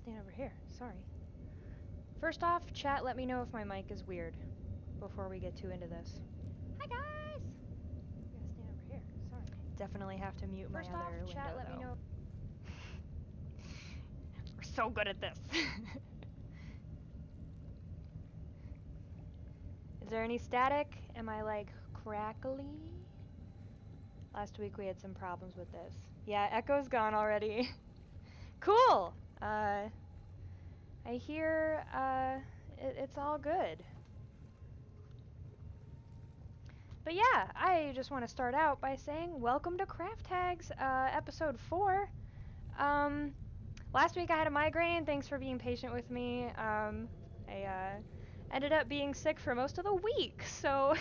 stand over here. Sorry. First off, chat, let me know if my mic is weird before we get too into this. Hi, guys! I'm gonna stand over here. Sorry. Definitely have to mute my other window, chat, let me know. We're so good at this. Is there any static? Am I, like, crackly? Last week we had some problems with this. Yeah, Echo's gone already. Cool! I hear, it's all good. But yeah, I just want to start out by saying welcome to Craft Hags, episode 4. Last week I had a migraine. Thanks for being patient with me. I ended up being sick for most of the week, so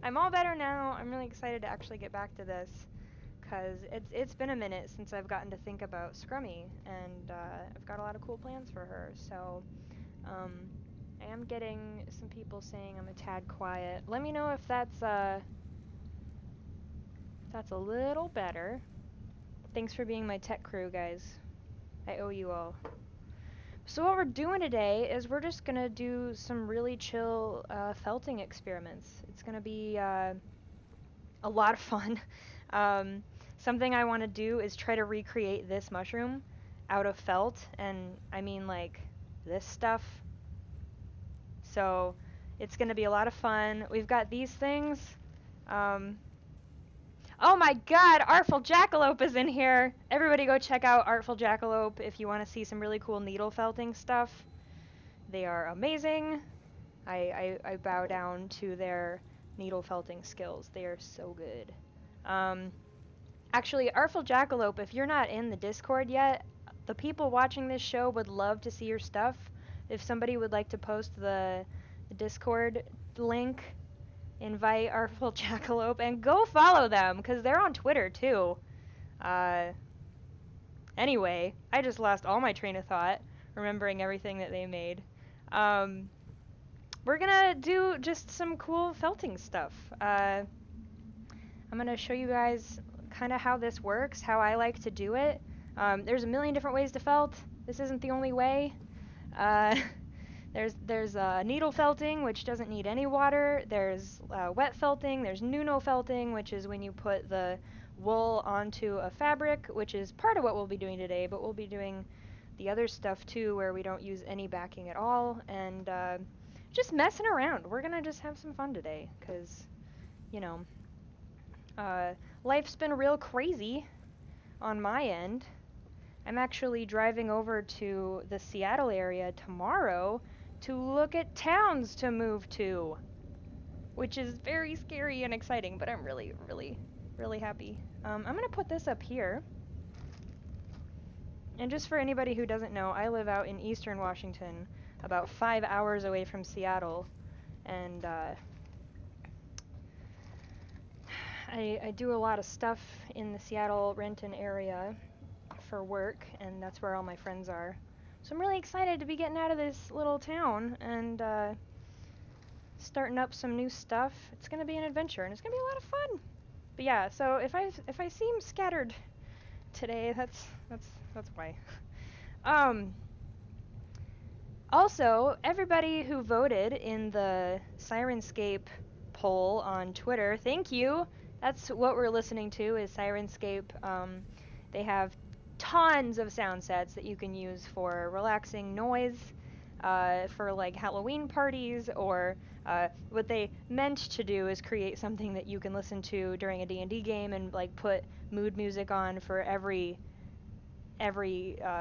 I'm all better now. I'm really excited to actually get back to this, because it's been a minute since I've gotten to think about Scrummy, and I've got a lot of cool plans for her, so I am getting some people saying I'm a tad quiet. Let me know if that's a little better. Thanks for being my tech crew, guys. I owe you all. So what we're doing today is we're just gonna do some really chill felting experiments. It's gonna be a lot of fun. Something I want to do is try to recreate this mushroom out of felt, and I mean like this stuff. So it's gonna be a lot of fun. We've got these things. Oh my god, Artful Jackalope is in here! Everybody go check out Artful Jackalope if you want to see some really cool needle felting stuff. They are amazing. I bow down to their needle felting skills. They are so good. Actually, Artful Jackalope, if you're not in the Discord yet, the people watching this show would love to see your stuff. If somebody would like to post the Discord link, invite Artful Jackalope, and go follow them, because they're on Twitter, too. Anyway, I just lost all my train of thought, remembering everything that they made. We're gonna do just some cool felting stuff. I'm gonna show you guys kind of how this works, how I like to do it. There's a million different ways to felt. This isn't the only way. There's needle felting, which doesn't need any water. There's wet felting. There's nuno felting, which is when you put the wool onto a fabric, which is part of what we'll be doing today, but we'll be doing the other stuff too, where we don't use any backing at all, and just messing around. We're gonna just have some fun today, because, you know, life's been real crazy on my end. I'm actually driving over to the Seattle area tomorrow to look at towns to move to, which is very scary and exciting, but I'm really, really, really happy. I'm gonna put this up here. And just for anybody who doesn't know, I live out in eastern Washington, about 5 hours away from Seattle, and I do a lot of stuff in the Seattle-Renton area for work, and that's where all my friends are. So I'm really excited to be getting out of this little town and starting up some new stuff. It's gonna be an adventure, and it's gonna be a lot of fun. But yeah, so if I seem scattered today, that's why. Also, everybody who voted in the Sirenscape poll on Twitter, thank you. That's what we're listening to, is Sirenscape. They have tons of sound sets that you can use for relaxing noise, for like Halloween parties, or what they meant to do is create something that you can listen to during a D&D game and like put mood music on for every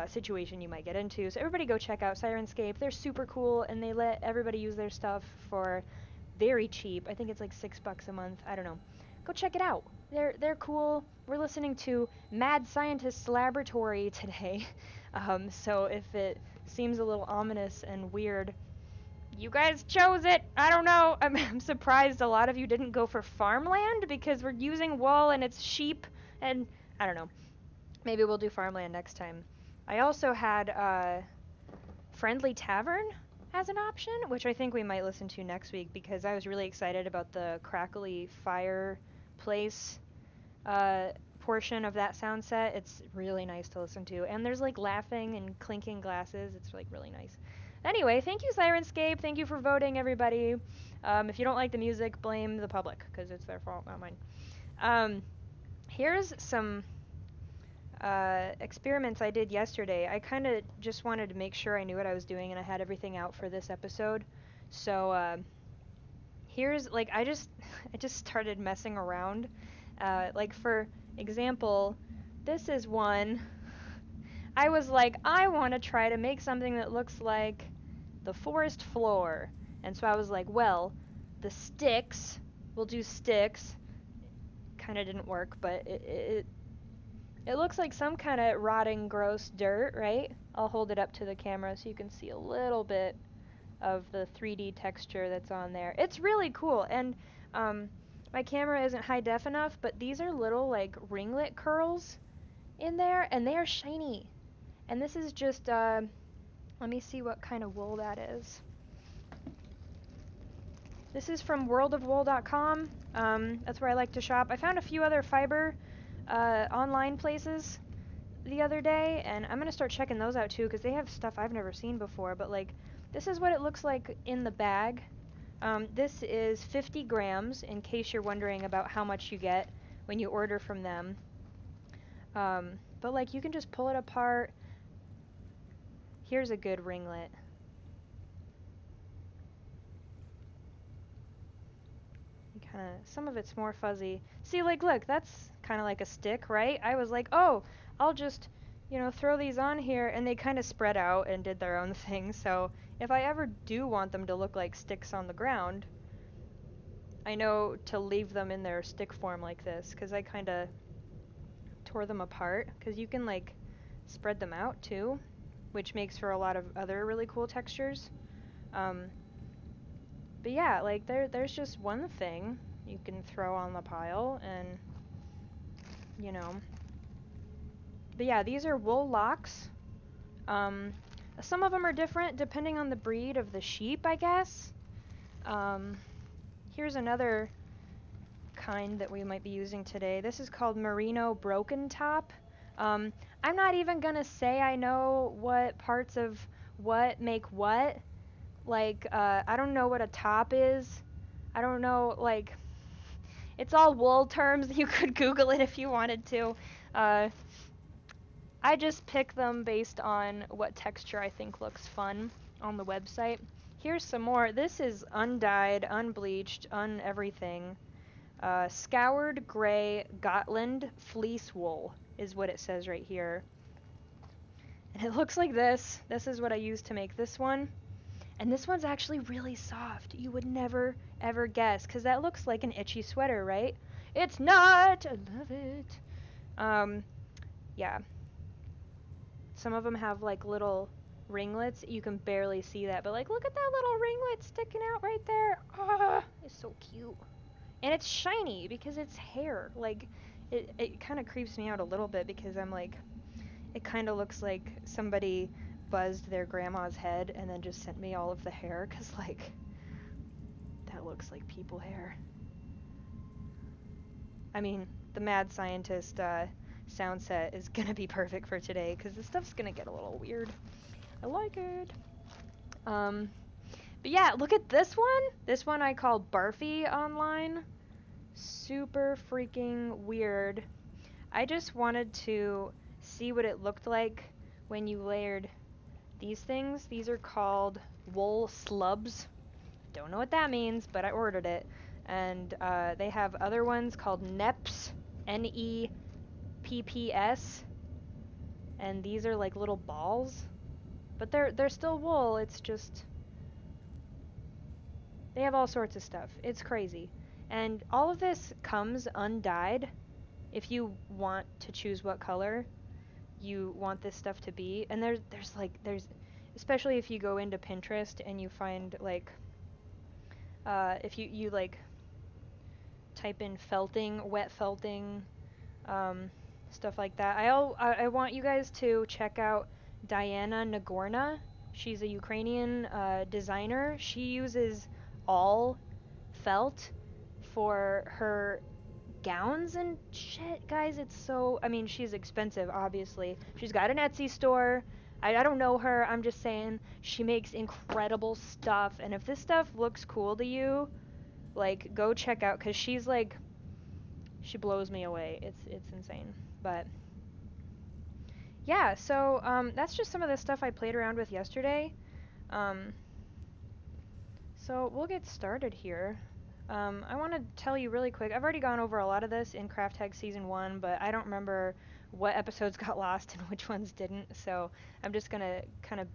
situation you might get into. So everybody go check out Sirenscape. They're super cool, and they let everybody use their stuff for very cheap. I think it's like $6 a month. I don't know. Go check it out. They're cool. We're listening to Mad Scientist's Laboratory today. So if it seems a little ominous and weird, you guys chose it. I don't know. I'm surprised a lot of you didn't go for farmland, because we're using wool and it's sheep, and I don't know. Maybe we'll do farmland next time. I also had Friendly Tavern as an option, which I think we might listen to next week, because I was really excited about the crackly fireplace portion of that sound set, it's really nice to listen to. And there's like laughing and clinking glasses. It's like really nice. Anyway, thank you, Sirenscape. Thank you for voting, everybody. If you don't like the music, blame the public, because it's their fault, not mine. Here's some experiments I did yesterday. I kind of just wanted to make sure I knew what I was doing and I had everything out for this episode. So here's like I just started messing around. Like for example, this is one. I was like, I want to try to make something that looks like the forest floor. And so I was like, well, the sticks, we'll do sticks. Kind of didn't work, but it looks like some kind of rotting, gross dirt, right? I'll hold it up to the camera so you can see a little bit of the 3D texture that's on there. It's really cool, and my camera isn't high def enough, but these are little like ringlet curls in there, and they are shiny. And this is just, let me see what kind of wool that is. This is from worldofwool.com. That's where I like to shop. I found a few other fiber online places the other day, and I'm gonna start checking those out too, because they have stuff I've never seen before. But like, this is what it looks like in the bag. This is 50 grams, in case you're wondering about how much you get when you order from them. But like, you can just pull it apart. Here's a good ringlet. Some of it's more fuzzy. See, like, look, that's kind of like a stick, right? I was like, oh, I'll just, throw these on here, and they kind of spread out and did their own thing. So if I ever do want them to look like sticks on the ground, I know to leave them in their stick form like this, because I kind of tore them apart, because you can, like, spread them out, too, which makes for a lot of other really cool textures. But yeah, like, there's just one thing you can throw on the pile, and, But yeah, these are wool locks. Some of them are different depending on the breed of the sheep, I guess. Here's another kind that we might be using today. This is called Merino Broken Top. I'm not even gonna say I know what parts of what make what. Like, I don't know what a top is. I don't know, like, it's all wool terms. You could Google it if you wanted to. I just pick them based on what texture I think looks fun on the website. Here's some more. This is undyed, unbleached, everything. Scoured gray Gotland fleece wool is what it says right here. And it looks like this. This is what I used to make this one. And this one's actually really soft. You would never, ever guess, because that looks like an itchy sweater, right? It's not! I love it. Yeah. Some of them have, like, little ringlets. You can barely see that, but, like, look at that little ringlet sticking out right there. Ah, it's so cute. And it's shiny, because it's hair. Like, it kind of creeps me out a little bit, because I'm like, it kind of looks like somebody buzzed their grandma's head and then just sent me all of the hair, because, like, that looks like people hair. I mean, the mad scientist sound set is gonna be perfect for today, because this stuff's gonna get a little weird. I like it. But yeah, look at this one. This one I call Barfy online. Super freaking weird. I just wanted to see what it looked like when you layered these things. These are called wool slubs. Don't know what that means, but I ordered it. And they have other ones called NEPs, NEPPS. And these are like little balls. But they're still wool. It's just, they have all sorts of stuff. It's crazy. And all of this comes undyed. If you want to choose what color you want this stuff to be. And there's especially if you go into Pinterest and you find, like, if you like type in felting, wet felting, stuff like that. I want you guys to check out Diana Nagorna. She's a Ukrainian designer. She uses all felt for her gowns and shit, guys. It's so, I mean, she's expensive, obviously. She's got an Etsy store. I don't know her. I'm just saying she makes incredible stuff. And if this stuff looks cool to you, like, go check out, because she's like, she blows me away. It's insane. But yeah, so that's just some of the stuff I played around with yesterday. Um, so we'll get started here. I want to tell you really quick, I've already gone over a lot of this in Craft Hags Season 1, but I don't remember what episodes got lost and which ones didn't, so I'm just going to kind of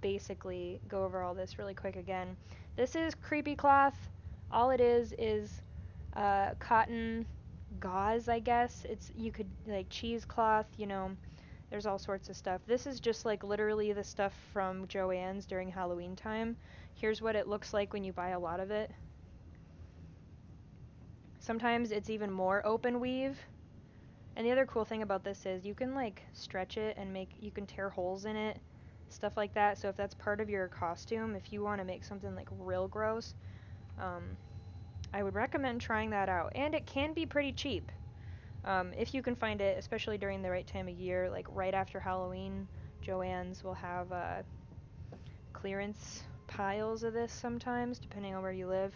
basically go over all this really quick again. This is creepy cloth. All it is cotton gauze, I guess. You could, like, cheesecloth, you know, there's all sorts of stuff. This is just, like, literally the stuff from Joann's during Halloween time. Here's what it looks like when you buy a lot of it. Sometimes it's even more open weave. And the other cool thing about this is you can, like, stretch it and you can tear holes in it, stuff like that. So if that's part of your costume, if you want to make something, like, real gross, I would recommend trying that out. And it can be pretty cheap. If you can find it, especially during the right time of year, like right after Halloween, Joann's will have clearance piles of this sometimes, depending on where you live.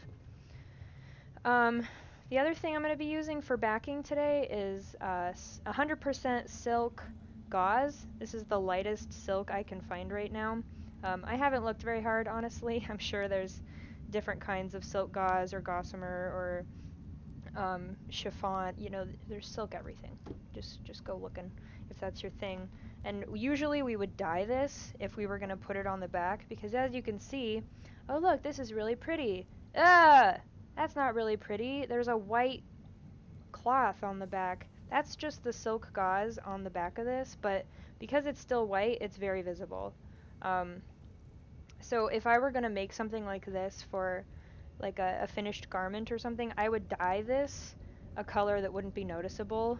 The other thing I'm going to be using for backing today is 100% silk gauze. This is the lightest silk I can find right now. I haven't looked very hard, honestly. I'm sure there's different kinds of silk gauze or gossamer or chiffon. You know, there's silk everything. Just go looking if that's your thing. And usually we would dye this if we were going to put it on the back, because as you can see, oh look, this is really pretty. That's not really pretty. There's a white cloth on the back. That's just the silk gauze on the back of this, but because it's still white, it's very visible. So if I were going to make something like this for like a finished garment or something, I would dye this a color that wouldn't be noticeable.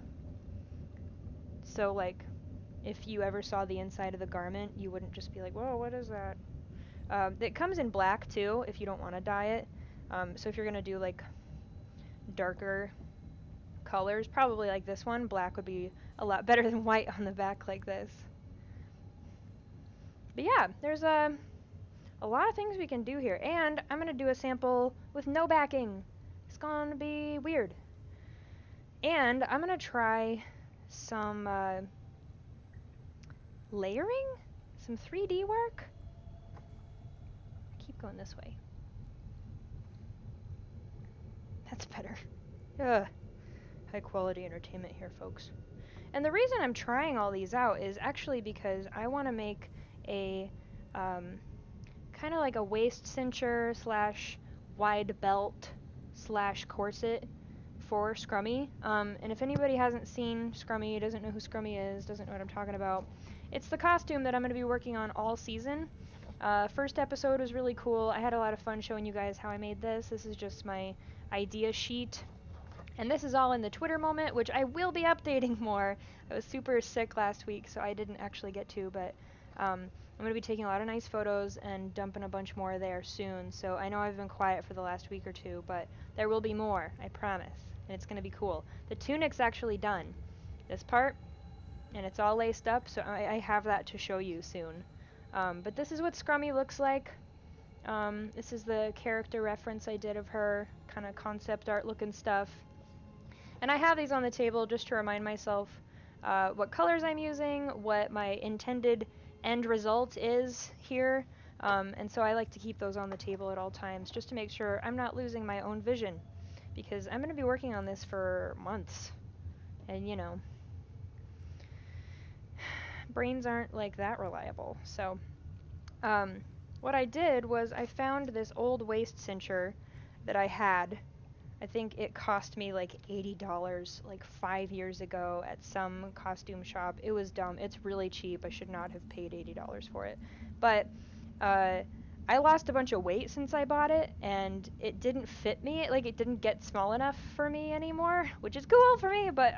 So like if you ever saw the inside of the garment, you wouldn't just be like, whoa, what is that? It comes in black too if you don't want to dye it. So if you're going to do like darker colors, probably like this one, black would be a lot better than white on the back like this. But yeah, there's a lot of things we can do here. And I'm going to do a sample with no backing. It's going to be weird. And I'm going to try some layering, some 3D work. Keep going this way. That's better. Ugh. High quality entertainment here, folks. And the reason I'm trying all these out is actually because I want to make a kind of like a waist cincher slash wide belt slash corset for Scrummy. And if anybody hasn't seen Scrummy, doesn't know who Scrummy is, doesn't know what I'm talking about, it's the costume that I'm going to be working on all season. First episode was really cool. I had a lot of fun showing you guys how I made this. This is just my idea sheet. And this is all in the Twitter moment, which I will be updating more. I was super sick last week, so I didn't actually get to, but I'm going to be taking a lot of nice photos and dumping a bunch more there soon. So I know I've been quiet for the last week or two, but there will be more, I promise. And it's going to be cool. The tunic's actually done. This part, and it's all laced up, so I have that to show you soon. But this is what Scrummy looks like. This is the character reference I did of her, kind of concept art looking stuff. And I have these on the table just to remind myself what colors I'm using, what my intended end result is here. And so I like to keep those on the table at all times just to make sure I'm not losing my own vision. Because I'm going to be working on this for months. And, you know, brains aren't like that reliable. So what I did was I found this old waist cincher that I had. I think it cost me like $80 like 5 years ago at some costume shop. It was dumb. It's really cheap. I should not have paid $80 for it. But I lost a bunch of weight since I bought it, and it didn't fit me. Like, it didn't get small enough for me anymore, which is cool for me, but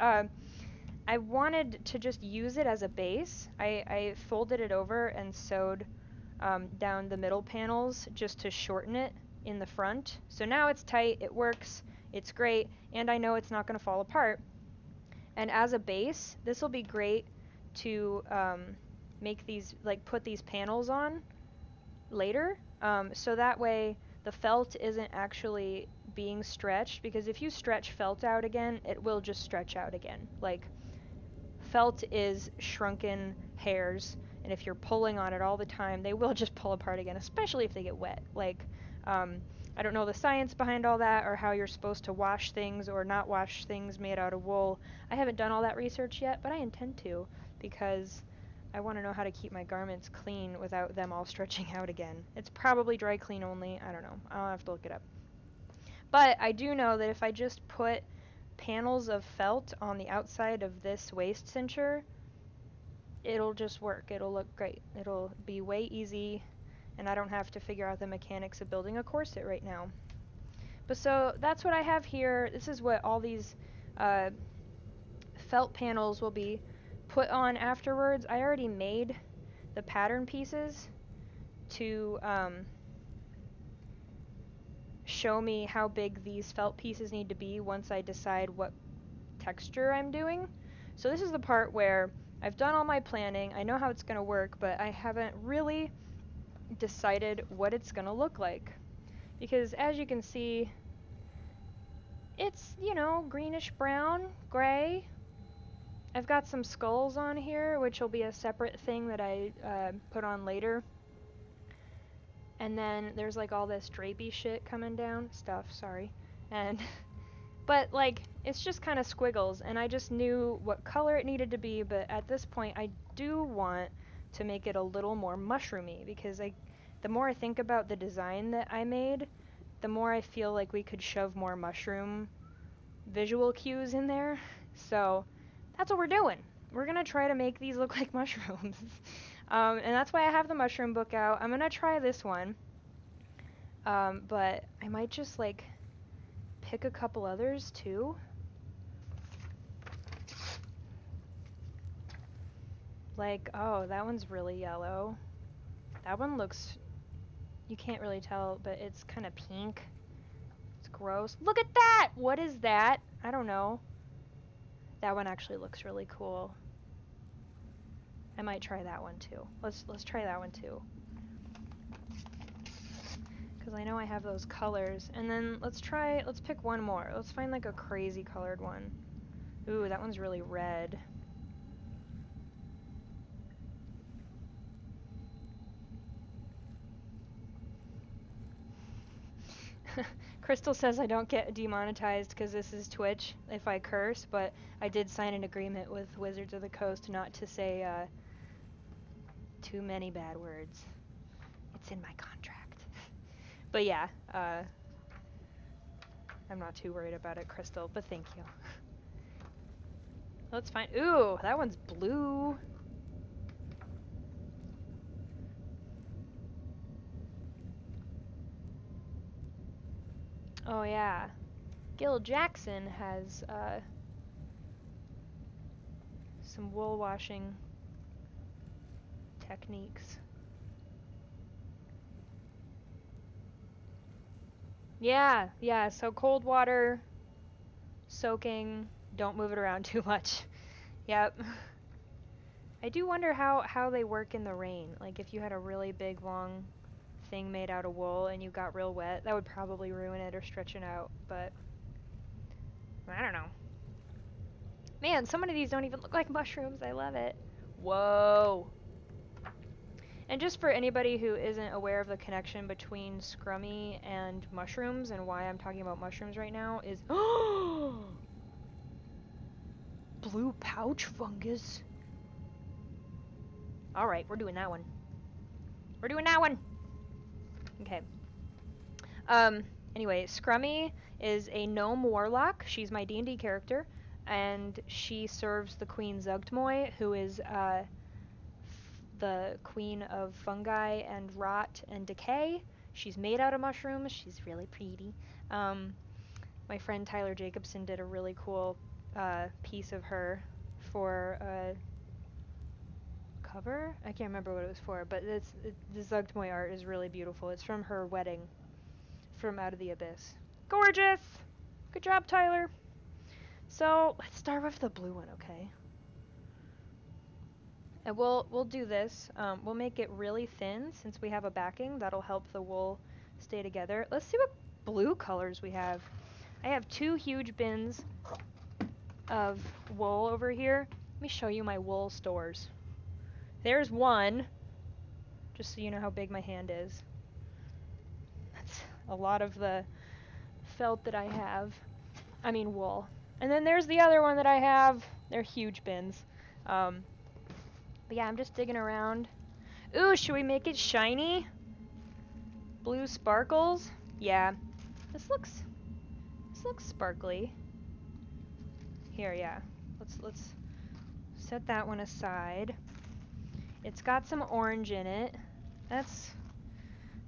I wanted to just use it as a base. I folded it over and sewed down the middle panels just to shorten it in the front. So now it's tight, it works, It's great, and I know it's not going to fall apart. And as a base, this will be great to make these, like put these panels on later, so that way the felt isn't actually being stretched, because if you stretch felt out again, it will just stretch out again. Like, felt is shrunken hairs, and if you're pulling on it all the time, they will just pull apart again, especially if they get wet. Like, I don't know the science behind all that, or how you're supposed to wash things or not wash things made out of wool. I haven't done all that research yet, but I intend to, because I want to know how to keep my garments clean without them all stretching out again. It's probably dry clean only. I don't know. I'll have to look it up. But I do know that if I just put panels of felt on the outside of this waist cincher, it'll just work. It'll look great. It'll be way easy, and I don't have to figure out the mechanics of building a corset right now. But so that's what I have here. This is what all these felt panels will be put on afterwards. I already made the pattern pieces to show me how big these felt pieces need to be once I decide what texture I'm doing. So this is the part where I've done all my planning, I know how it's going to work, but I haven't really decided what it's going to look like. Because as you can see, it's, you know, greenish brown, gray. I've got some skulls on here, which will be a separate thing that I put on later. And then there's like all this drapey shit coming down. Stuff, sorry. And but like, it's just kind of squiggles, and I just knew what color it needed to be, but at this point I do want to make it a little more mushroomy, because the more I think about the design that I made, the more I feel like we could shove more mushroom visual cues in there. So that's what we're doing. We're gonna try to make these look like mushrooms. And that's why I have the mushroom book out. I'm gonna try this one, but I might just like pick a couple others too. Like, oh, that one's really yellow. That one looks, you can't really tell, but it's kind of pink. It's gross. Look at that! What is that? I don't know. That one actually looks really cool. I might try that one too. Let's try that one too. Because I know I have those colors. And then let's pick one more. Let's find like a crazy colored one. Ooh, that one's really red. Crystal says I don't get demonetized because this is Twitch if I curse, but I did sign an agreement with Wizards of the Coast not to say too many bad words. It's in my contract. But yeah, I'm not too worried about it, Crystal, but thank you. Let's find, ooh, that one's blue. Oh yeah, Gil Jackson has some wool washing techniques. Yeah, so cold water, soaking, don't move it around too much. Yep. I do wonder how they work in the rain. Like if you had a really big long thing made out of wool and you got real wet, that would probably ruin it or stretch it out, but I don't know. Man, some of these don't even look like mushrooms. I love it. Whoa. And just for anybody who isn't aware of the connection between scrummy and mushrooms and why I'm talking about mushrooms right now is blue pouch fungus. Alright, we're doing that one. We're doing that one! Okay. Anyway, Scrummy is a gnome warlock. She's my D&D character, and she serves the Queen Zugtmoy, who is the queen of fungi and rot and decay. She's made out of mushrooms. She's really pretty. My friend Tyler Jacobson did a really cool piece of her for cover? I can't remember what it was for, but the Zugtmoy art is really beautiful. It's from her wedding from Out of the Abyss. Gorgeous! Good job, Tyler. So let's start with the blue one, okay? And we'll do this. We'll make it really thin since we have a backing. That'll help the wool stay together. Let's see what blue colors we have. I have 2 huge bins of wool over here. Let me show you my wool stores. There's one, just so you know how big my hand is. That's a lot of the felt that I have. I mean wool. And then there's the other one that I have. They're huge bins. But yeah, I'm just digging around. Ooh, should we make it shiny? Blue sparkles? Yeah. This looks sparkly. Here, yeah. Let's set that one aside. It's got some orange in it. That's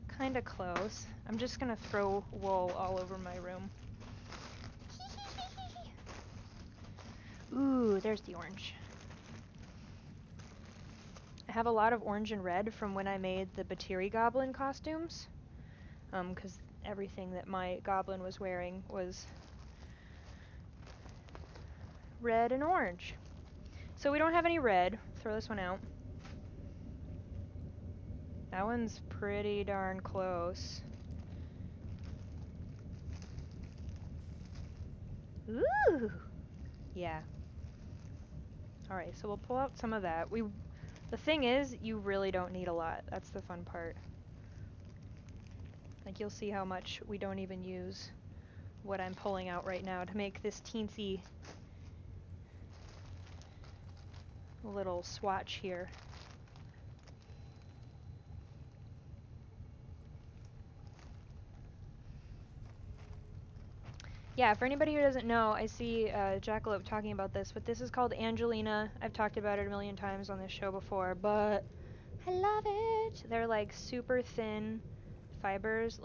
kind of close. I'm just gonna throw wool all over my room. Ooh, there's the orange. I have a lot of orange and red from when I made the Batiri Goblin costumes. Because everything that my goblin was wearing was red and orange. So we don't have any red. Throw this one out. That one's pretty darn close. Ooh! Yeah. Alright, so we'll pull out some of that. The thing is, you really don't need a lot. That's the fun part. Like, you'll see how much we don't even use what I'm pulling out right now to make this teensy little swatch here. Yeah, for anybody who doesn't know, I see Jackalope talking about this, but this is called Angelina. I've talked about it a million times on this show before, but I love it. They're like super thin fibers,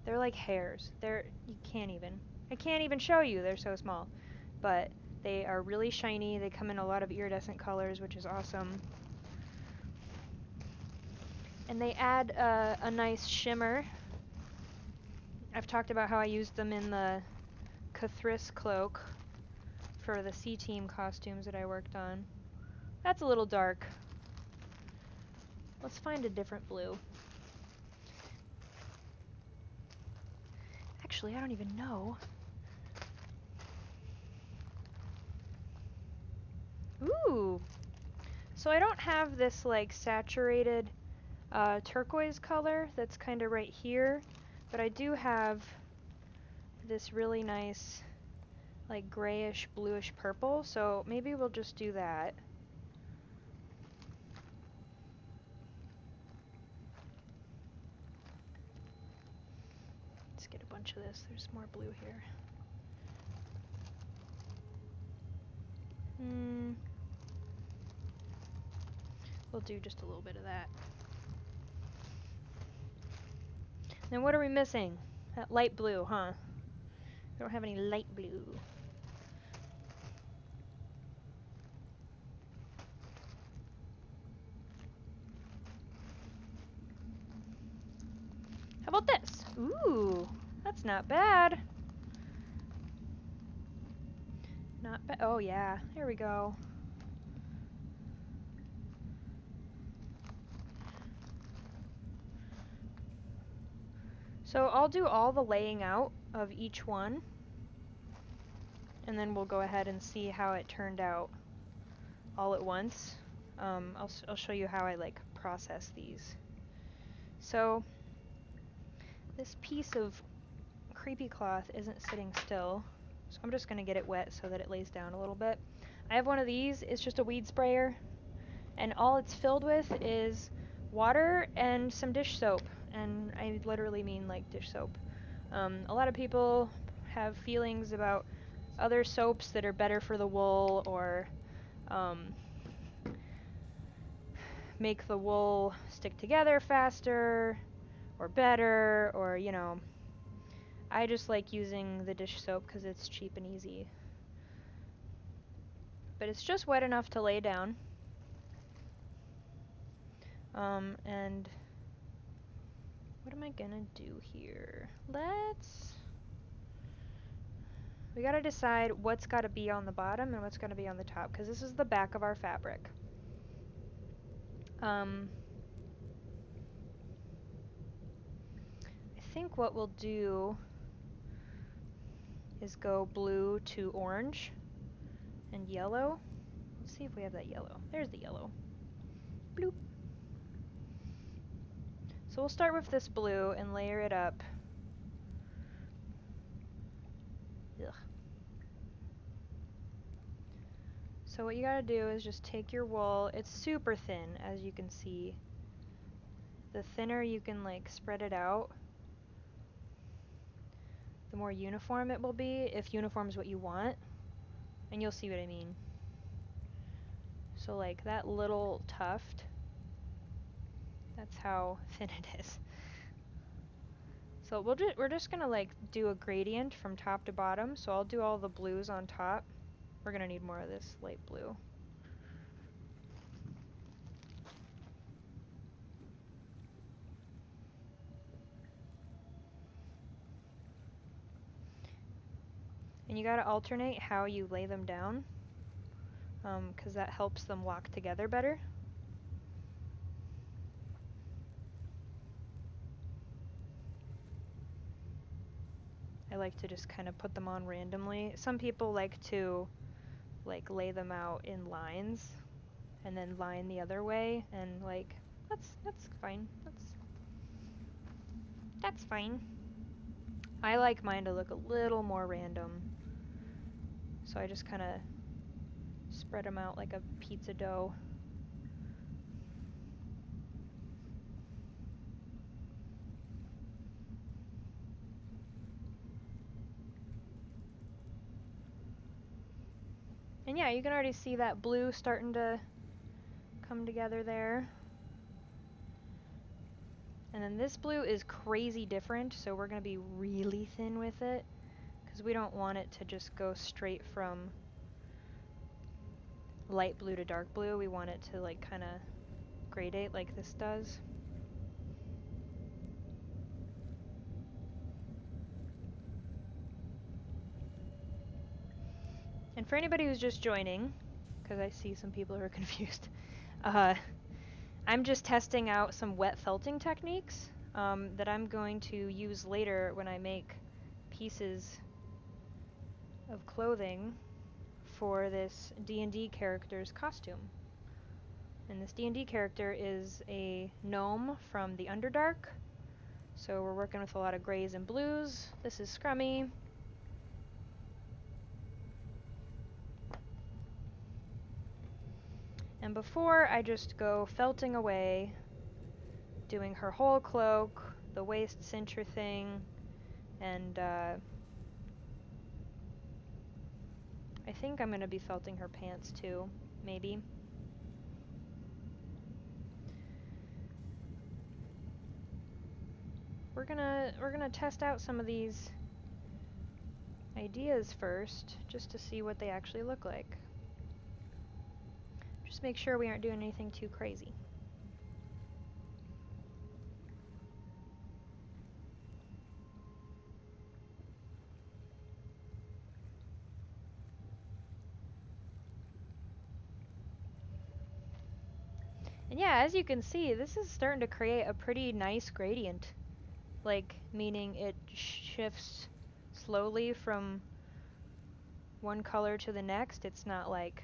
they're like hairs. I can't even show you, they're so small. But they are really shiny, they come in a lot of iridescent colors, which is awesome. And they add a nice shimmer. I've talked about how I used them in the Cathris cloak for the C-Team costumes that I worked on. That's a little dark. Let's find a different blue. Actually, I don't even know. Ooh! So I don't have this like saturated turquoise color that's kind of right here, but I do have this really nice like grayish bluish purple, so maybe we'll just do that. Let's get a bunch of this. There's more blue here. We'll do just a little bit of that. Then what are we missing? That light blue, huh? We don't have any light blue. How about this? Ooh, that's not bad. Not bad. Oh yeah, there we go. So I'll do all the laying out of each one, and then we'll go ahead and see how it turned out all at once. I'll show you how I like process these. So this piece of creepy cloth isn't sitting still, so I'm just gonna get it wet so that it lays down a little bit. I have one of these. It's just a weed sprayer, and all it's filled with is water and some dish soap, and I literally mean like dish soap. A lot of people have feelings about other soaps that are better for the wool, or make the wool stick together faster or better, or you know, I just like using the dish soap because it's cheap and easy. But it's just wet enough to lay down. And what am I gonna do here? Let's We gotta decide what's gotta be on the bottom and what's gonna be on the top, because this is the back of our fabric. I think what we'll do is go blue to orange and yellow. Let's see if we have that yellow. There's the yellow. Bloop. So we'll start with this blue and layer it up. Ugh. So what you gotta do is just take your wool. It's super thin, as you can see. The thinner you can like spread it out, the more uniform it will be, if uniform is what you want. And you'll see what I mean. So like that little tuft, that's how thin it is. So we're just gonna like do a gradient from top to bottom. So I'll do all the blues on top. We're gonna need more of this light blue. And you gotta alternate how you lay them down, because that helps them lock together better. I like to just kind of put them on randomly. Some people like to like lay them out in lines and then line the other way, and like that's fine. That's fine. I like mine to look a little more random. So I just kind of spread them out like a pizza dough. And yeah, you can already see that blue starting to come together there. And then this blue is crazy different, so we're going to be really thin with it, because we don't want it to just go straight from light blue to dark blue. We want it to like kind of gradate like this does. And for anybody who's just joining, because I see some people who are confused, I'm just testing out some wet felting techniques that I'm going to use later when I make pieces of clothing for this D&D character's costume. And this D&D character is a gnome from the Underdark, so we're working with a lot of grays and blues. This is Scrummy. And before I just go felting away, doing her whole cloak, the waist cincher thing, and I think I'm going to be felting her pants too, maybe. We're gonna test out some of these ideas first, just to see what they actually look like. Just make sure we aren't doing anything too crazy. And yeah, as you can see, this is starting to create a pretty nice gradient. Like, meaning it shifts slowly from one color to the next. It's not like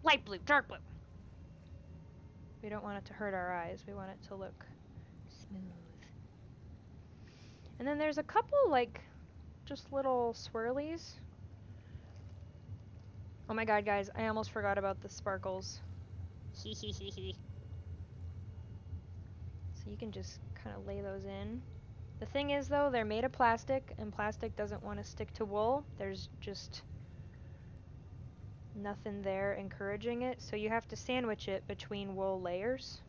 light blue, dark blue. We don't want it to hurt our eyes. We want it to look smooth. And then there's a couple, like, just little swirlies. Oh my god, guys, I almost forgot about the sparkles. Hee hee hee hee. So you can just kind of lay those in. The thing is, though, they're made of plastic, and plastic doesn't want to stick to wool. There's just nothing there encouraging it, so you have to sandwich it between wool layers.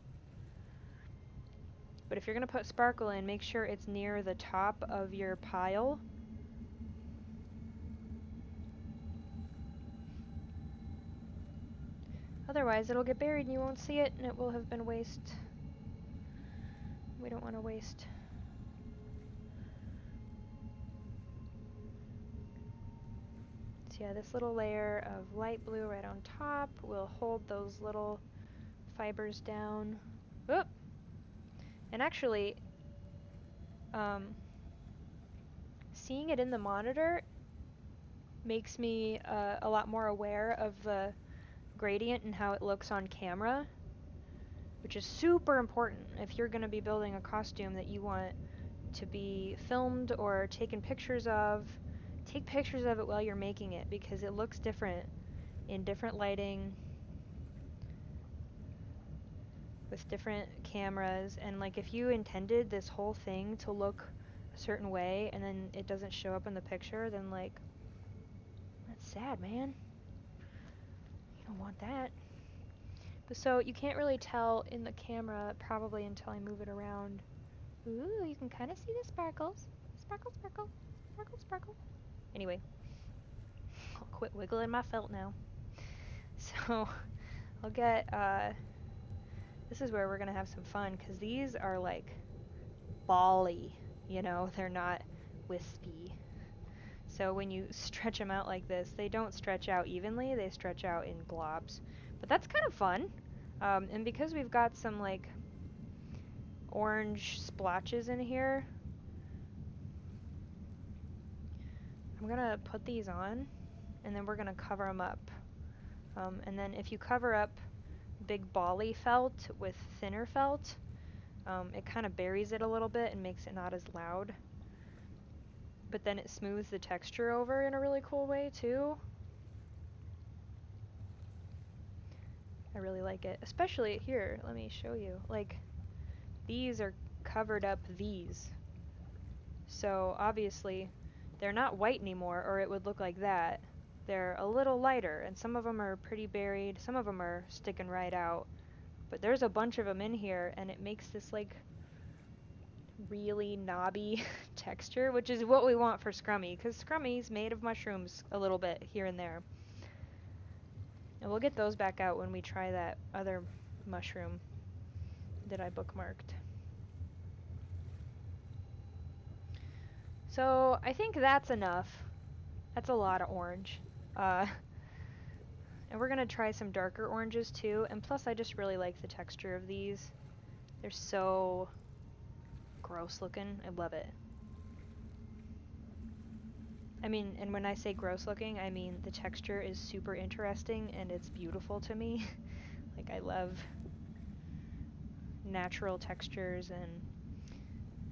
But if you're going to put sparkle in, make sure it's near the top of your pile. Otherwise, it'll get buried and you won't see it, and it will have been waste. We don't want to waste. Yeah, this little layer of light blue right on top will hold those little fibers down. Oop! And actually, seeing it in the monitor makes me a lot more aware of the gradient and how it looks on camera, which is super important if you're going to be building a costume that you want to be filmed or taken pictures of. Take pictures of it while you're making it because it looks different in different lighting with different cameras. And like if you intended this whole thing to look a certain way and then it doesn't show up in the picture, then like that's sad, man. You don't want that. But so you can't really tell in the camera probably until I move it around. Ooh, you can kind of see the sparkles. Sparkle, sparkle, sparkle, sparkle. Anyway, I'll quit wiggling my felt now. So I'll get, this is where we're going to have some fun because these are like bally, you know, they're not wispy. So when you stretch them out like this, they don't stretch out evenly, they stretch out in globs. But that's kind of fun. And because we've got some like orange splotches in here, I'm gonna put these on and then we're gonna cover them up. And then if you cover up big bally felt with thinner felt, it kind of buries it a little bit and makes it not as loud. But then it smooths the texture over in a really cool way too. I really like it. Especially here, let me show you. Like, these are covered up these. So obviously, they're not white anymore or it would look like that. They're a little lighter and some of them are pretty buried. Some of them are sticking right out. But there's a bunch of them in here and it makes this like really knobby texture, which is what we want for Scrummy, because Scrummy's made of mushrooms a little bit here and there. And we'll get those back out when we try that other mushroom that I bookmarked. So I think that's enough. That's a lot of orange. And we're going to try some darker oranges too, and plus I just really like the texture of these. They're so gross looking. I love it. I mean, and when I say gross looking, I mean the texture is super interesting and it's beautiful to me. Like, I love natural textures, and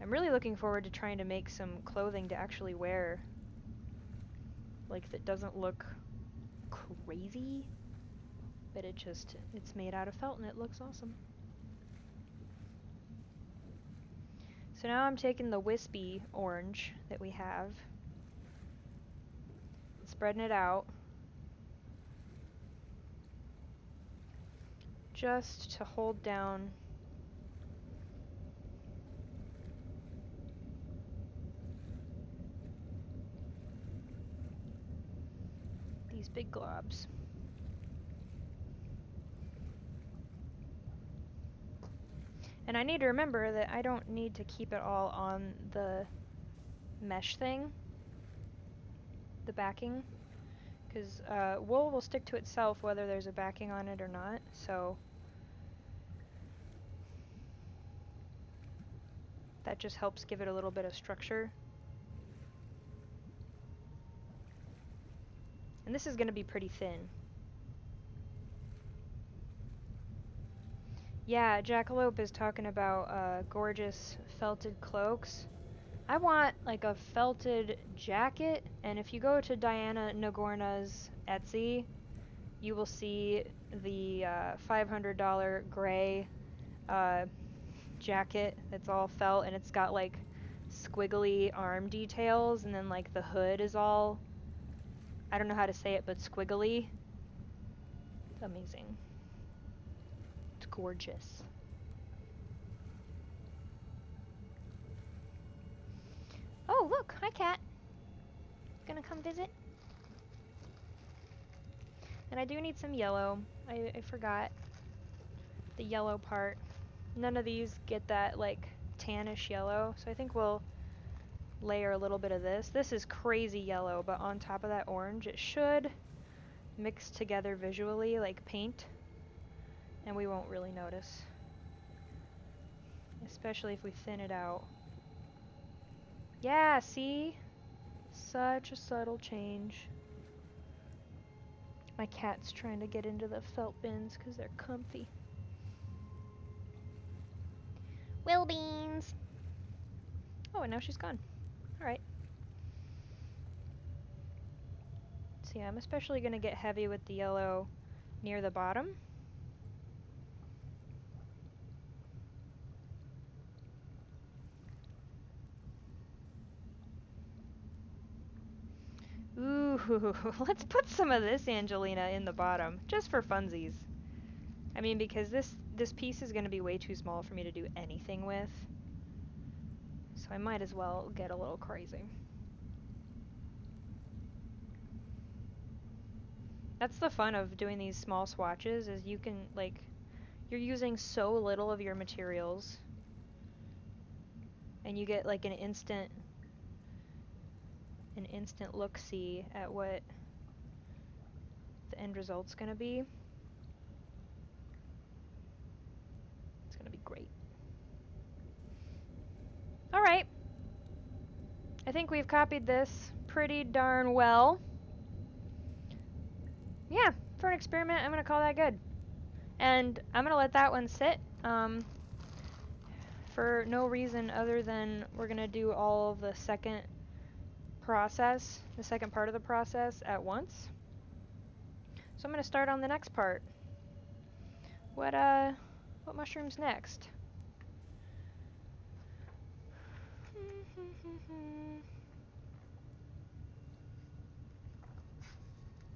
I'm really looking forward to trying to make some clothing to actually wear. Like, that doesn't look crazy, but it's made out of felt and it looks awesome. So now I'm taking the wispy orange that we have, spreading it out just to hold down these big globs. And I need to remember that I don't need to keep it all on the mesh thing, the backing, because wool will stick to itself whether there's a backing on it or not, so that just helps give it a little bit of structure. And this is going to be pretty thin. Yeah, Jackalope is talking about gorgeous felted cloaks. I want like a felted jacket, and if you go to Diana Nagorna's Etsy, you will see the $500 gray jacket that's all felt, and it's got like squiggly arm details, and then like the hood is all, I don't know how to say it, but squiggly. It's amazing. It's gorgeous. Oh, look! Hi, cat. Gonna come visit? And I do need some yellow. I forgot the yellow part. None of these get that, like, tannish yellow, so I think we'll layer a little bit of this. This is crazy yellow, but on top of that orange, it should mix together visually like paint, and we won't really notice. Especially if we thin it out. Yeah, see? Such a subtle change. My cat's trying to get into the felt bins because they're comfy. Will beans! Oh, and now she's gone. Alright. So yeah, I'm especially going to get heavy with the yellow near the bottom. Ooh, let's put some of this Angelina in the bottom, just for funsies. I mean, because this piece is going to be way too small for me to do anything with. So I might as well get a little crazy. That's the fun of doing these small swatches, is you can, like, you're using so little of your materials, and you get like an instant look-see at what the end result's gonna be. It's gonna be great. Alright. I think we've copied this pretty darn well. Yeah, for an experiment, I'm gonna call that good. And I'm gonna let that one sit, for no reason other than we're gonna do all of the second process, the second part of the process at once. So I'm gonna start on the next part. What mushroom's next?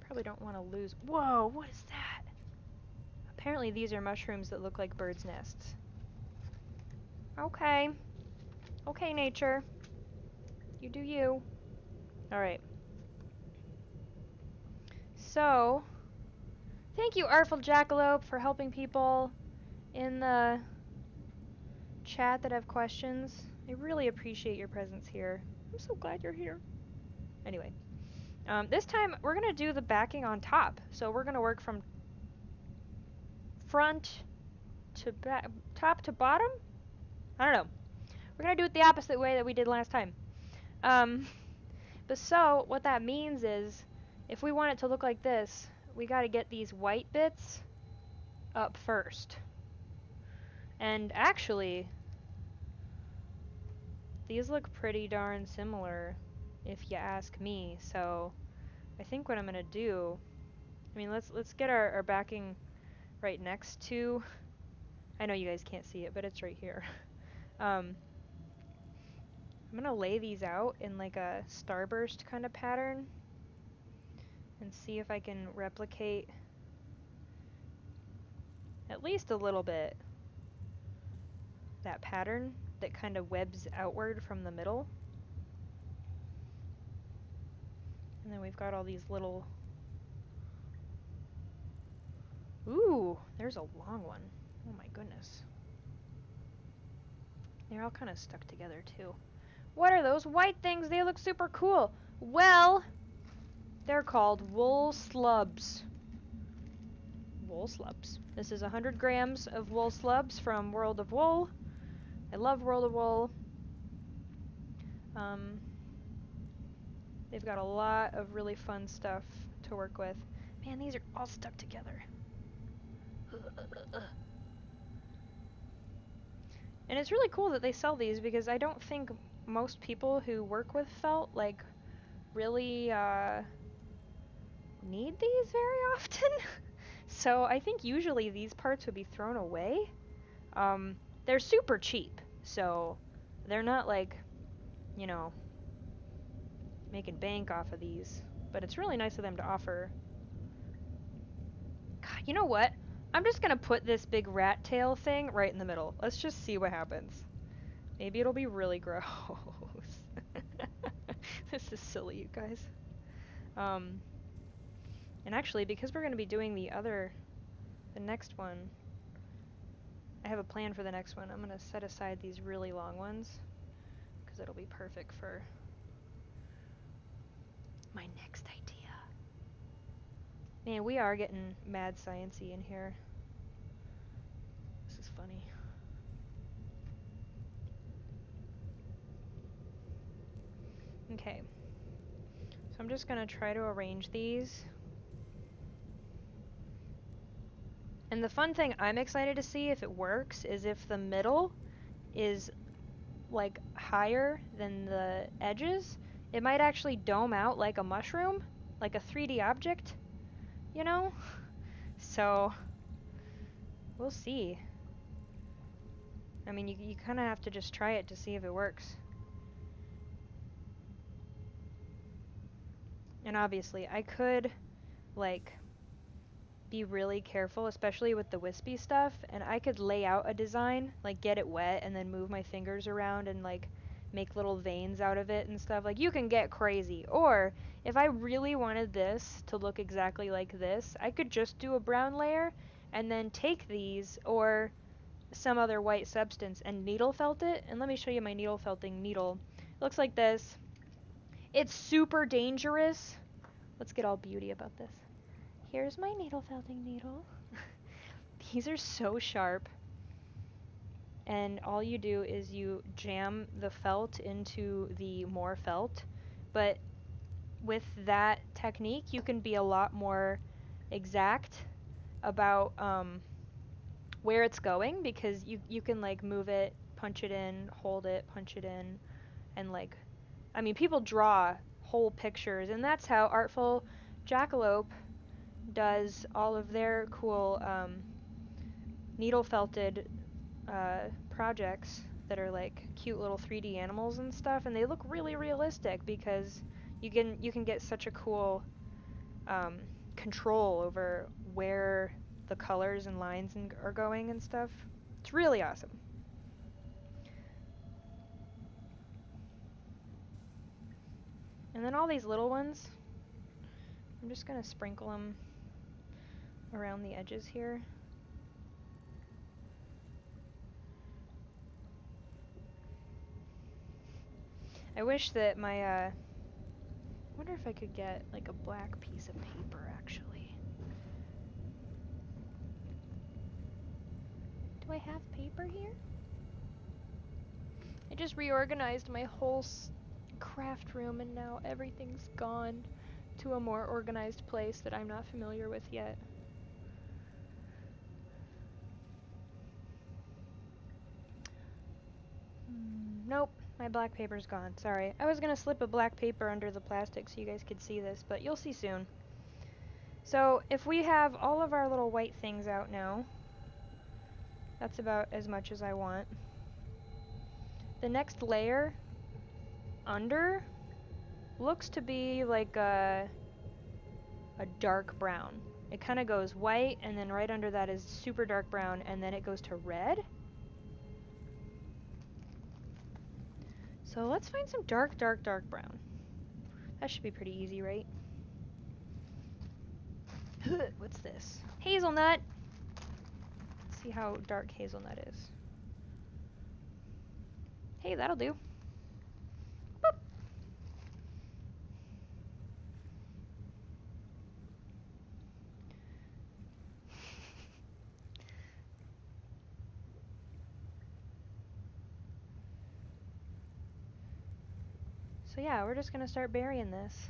Probably don't want to lose. Whoa, what is that? Apparently these are mushrooms that look like birds' nests. Okay. Okay, nature. You do you. Alright. So, thank you, Artful Jackalope, for helping people in the chat that have questions. I really appreciate your presence here. I'm so glad you're here. Anyway. This time, we're going to do the backing on top. So we're going to work from front to back, top to bottom? I don't know. We're going to do it the opposite way that we did last time. But so, what that means is, if we want it to look like this, we got to get these white bits up first. And actually, these look pretty darn similar, if you ask me. So, I think what I'm going to do, I mean, let's get our backing right next to, I know you guys can't see it, but it's right here. I'm gonna lay these out in like a starburst kind of pattern and see if I can replicate at least a little bit that pattern that kind of webs outward from the middle. And then we've got all these little... Ooh, there's a long one. Oh my goodness. They're all kind of stuck together too. What are those white things? They look super cool. Well, they're called wool slubs. Wool slubs. This is 100 grams of wool slubs from World of Wool. I love World of Wool. They've got a lot of really fun stuff to work with. Man, these are all stuck together. And it's really cool that they sell these, because I don't think most people who work with felt, like, really, need these very often. So I think usually these parts would be thrown away. They're super cheap, so they're not like, you know, making bank off of these. But it's really nice of them to offer. God, you know what? I'm just gonna put this big rat tail thing right in the middle. Let's just see what happens. Maybe it'll be really gross. This is silly, you guys. And actually, because we're gonna be doing the next one, I have a plan for the next one. I'm gonna set aside these really long ones, because it'll be perfect for my next idea. Man, we are getting mad science-y in here. This is funny. Okay. So I'm just gonna try to arrange these. And the fun thing I'm excited to see if it works is if the middle is like higher than the edges, it might actually dome out like a mushroom, like a 3D object, you know? So we'll see. I mean, you kind of have to just try it to see if it works. And obviously, I could, like, be really careful, especially with the wispy stuff, and I could lay out a design, like, get it wet, and then move my fingers around and, like, make little veins out of it and stuff. Like, you can get crazy. Or, if I really wanted this to look exactly like this, I could just do a brown layer, and then take these, or some other white substance, and needle felt it. And let me show you my needle felting needle. It looks like this. It's super dangerous. Let's get all beauty about this. Here's my needle felting needle. These are so sharp. And all you do is you jam the felt into the more felt. But with that technique, you can be a lot more exact about where it's going, because you can like move it, punch it in, hold it, punch it in, and like, I mean, people draw whole pictures, and that's how Artful Jackalope does all of their cool needle felted projects that are like cute little 3D animals and stuff, and they look really realistic because you can get such a cool control over where the colors and lines are going and stuff. It's really awesome. And then all these little ones, I'm just gonna sprinkle them around the edges here. I wish that my, I wonder if I could get like a black piece of paper actually. Do I have paper here? I just reorganized my whole craft room, and now everything's gone to a more organized place that I'm not familiar with yet. Nope, my black paper's gone. Sorry. I was gonna slip a black paper under the plastic so you guys could see this, but you'll see soon. So, if we have all of our little white things out now, that's about as much as I want. The next layer under looks to be like a dark brown. It kind of goes white, and then right under that is super dark brown, and then it goes to red. So let's find some dark brown. That should be pretty easy, right? What's this? Hazelnut! Let's see how dark hazelnut is. Hey, that'll do. Boop. So yeah, we're just gonna start burying this.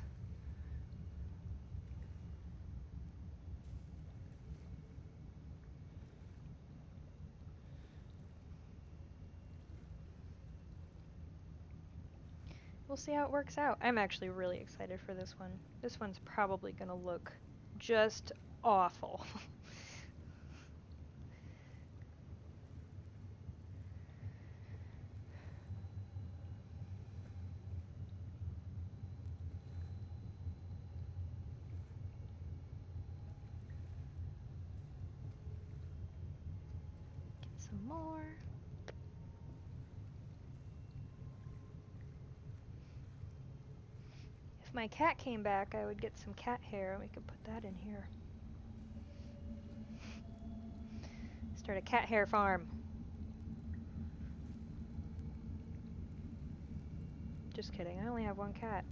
We'll see how it works out. I'm actually really excited for this one. This one's probably gonna look just awful. Get some more. If my cat came back, I would get some cat hair and we could put that in here. Start a cat hair farm. Just kidding, I only have one cat.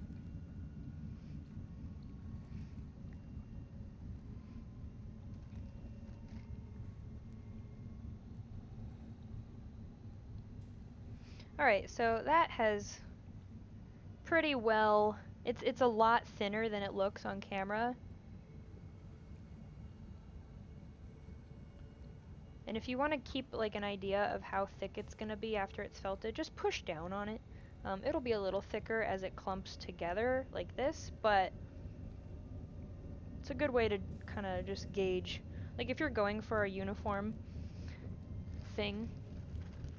Alright, so that has pretty well, it's a lot thinner than it looks on camera. And if you want to keep like an idea of how thick it's going to be after it's felted, just push down on it. It'll be a little thicker as it clumps together like this, but it's a good way to kind of just gauge. Like if you're going for a uniform thing,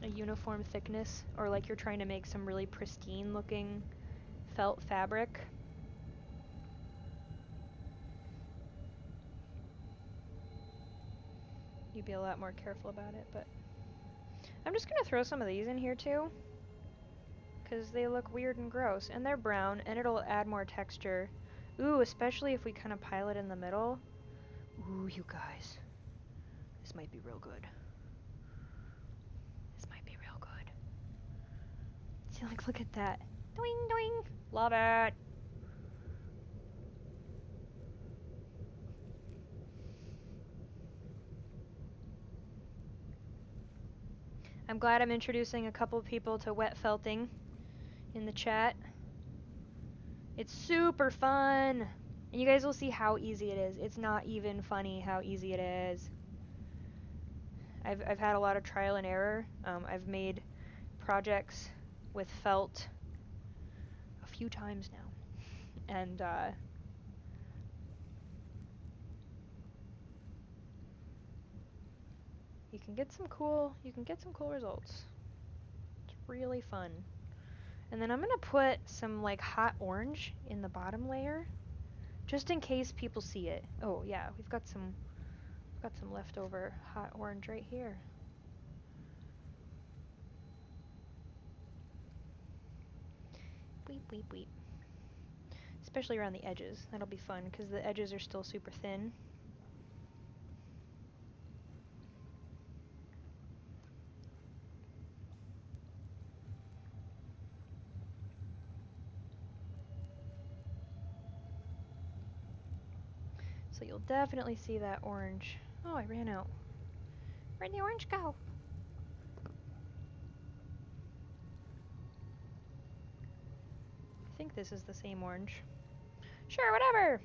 a uniform thickness, or like you're trying to make some really pristine looking felt fabric, you'd be a lot more careful about it. But I'm just gonna throw some of these in here too, because they look weird and gross, and they're brown, and it'll add more texture. Ooh, especially if we kind of pile it in the middle. Ooh, you guys, this might be real good. This might be real good. See, like, look at that. Doing, doing. Love it. I'm glad I'm introducing a couple people to wet felting in the chat. It's super fun. And you guys will see how easy it is. It's not even funny how easy it is. I've had a lot of trial and error. I've made projects with felt a few times now. And you can get some cool results. It's really fun. And then I'm gonna put some like hot orange in the bottom layer, just in case people see it. Oh yeah, we've got some leftover hot orange right here. Weep, weep, weep. Especially around the edges. That'll be fun because the edges are still super thin. So you'll definitely see that orange. Oh, I ran out. Where'd the orange go? I think this is the same orange. Sure, whatever!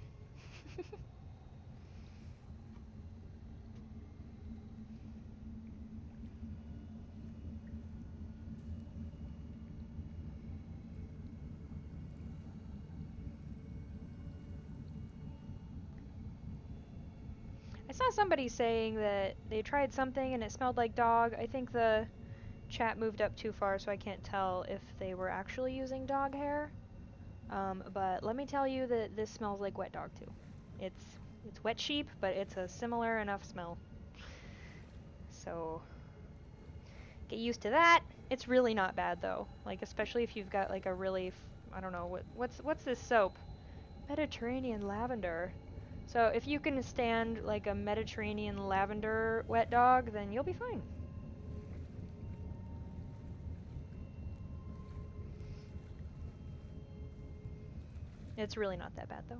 I saw somebody saying that they tried something and it smelled like dog. I think the chat moved up too far, so I can't tell if they were actually using dog hair. But let me tell you that this smells like wet dog too. It's wet sheep, but it's a similar enough smell. So get used to that. It's really not bad though. Like especially if you've got like a really I don't know what's this soap? Mediterranean lavender. So if you can stand like a Mediterranean lavender wet dog, then you'll be fine. It's really not that bad though.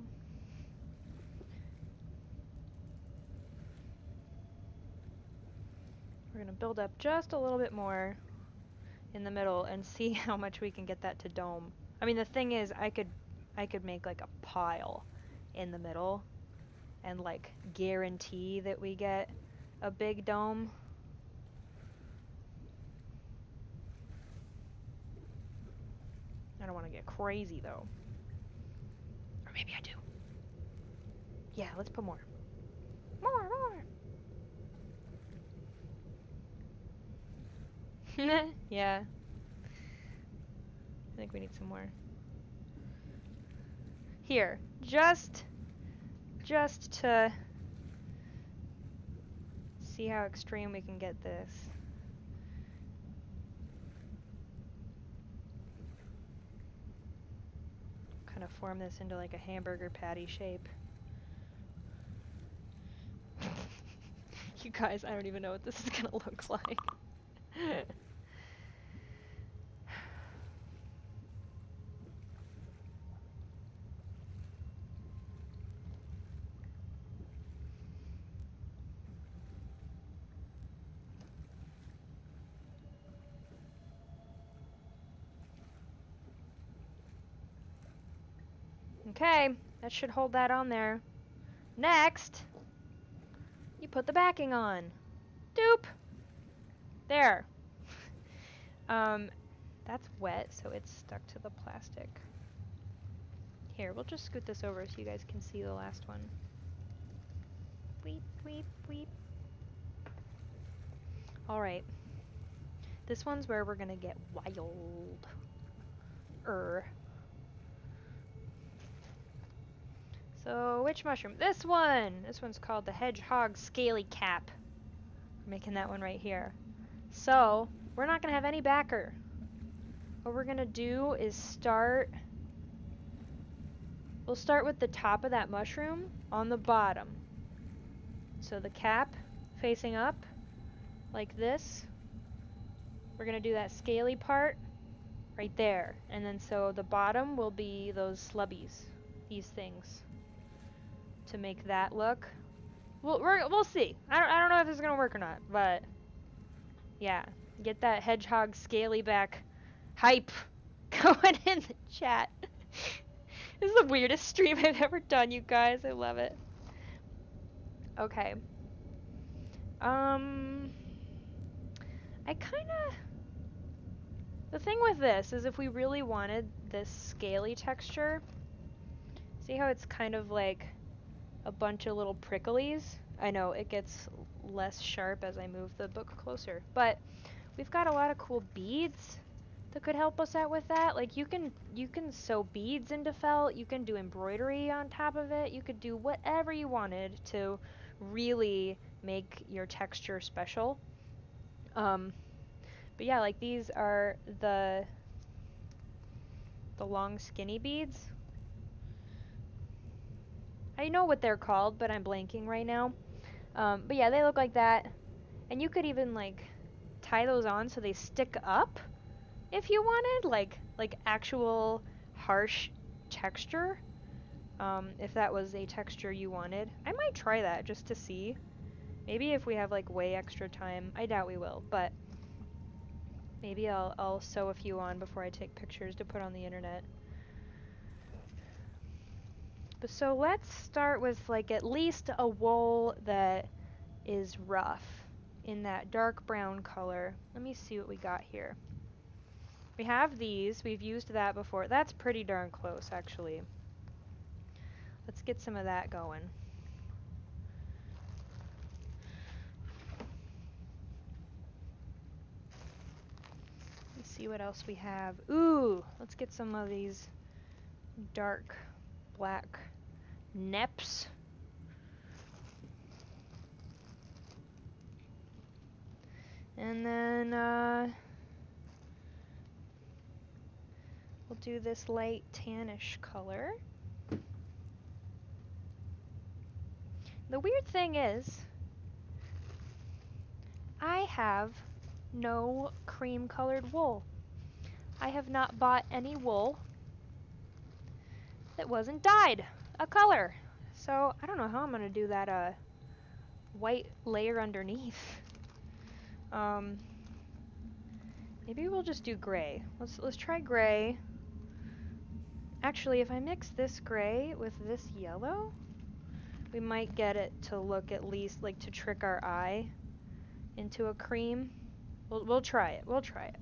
We're gonna build up just a little bit more in the middle and see how much we can get that to dome. I mean the thing is I could make like a pile in the middle and like guarantee that we get a big dome. I don't want to get crazy though. Or maybe I do. Yeah, let's put more. More. Yeah. I think we need some more. Here, just to see how extreme we can get this. Kind of form this into like a hamburger patty shape. You guys, I don't even know what this is gonna look like. Okay, that should hold that on there. Next, you put the backing on. Doop! There. That's wet, so it's stuck to the plastic. Here, we'll just scoot this over so you guys can see the last one. Weep, weep, weep. Alright. This one's where we're gonna get wild. So, which mushroom? This one! This one's called the hedgehog scaly cap. We're making that one right here. So, we're not gonna have any backer. What we're gonna do is we'll start with the top of that mushroom on the bottom. So the cap facing up, like this. We're gonna do that scaly part right there. And then so the bottom will be those slubbies, these things, to make that look. We'll see. I don't know if this is gonna work or not, but yeah, get that hedgehog scaly back hype going in the chat. This is the weirdest stream I've ever done, you guys. I love it. Okay. The thing with this is if we really wanted this scaly texture, see how it's kind of like a bunch of little pricklies? I know, it gets less sharp as I move the book closer, but we've got a lot of cool beads that could help us out with that. Like you can sew beads into felt, you can do embroidery on top of it, you could do whatever you wanted to really make your texture special. But yeah, like these are the long skinny beads. I know what they're called, but I'm blanking right now. But yeah, they look like that. And you could even like tie those on so they stick up if you wanted, like actual harsh texture. If that was a texture you wanted. I might try that just to see. Maybe if we have like way extra time. I doubt we will, but maybe I'll sew a few on before I take pictures to put on the internet. But so let's start with like at least a wool that is rough in that dark brown color. Let me see what we got here. We have these. We've used that before. That's pretty darn close, actually. Let's get some of that going. Let's see what else we have. Ooh, let's get some of these dark black neps. And then we'll do this light tannish color. The weird thing is, I have no cream colored wool. I have not bought any wool that wasn't dyed a color. So I don't know how I'm gonna do that white layer underneath. Maybe we'll just do gray. Let's try gray. Actually, if I mix this gray with this yellow, we might get it to look at least like to trick our eye into a cream. We'll try it. We'll try it.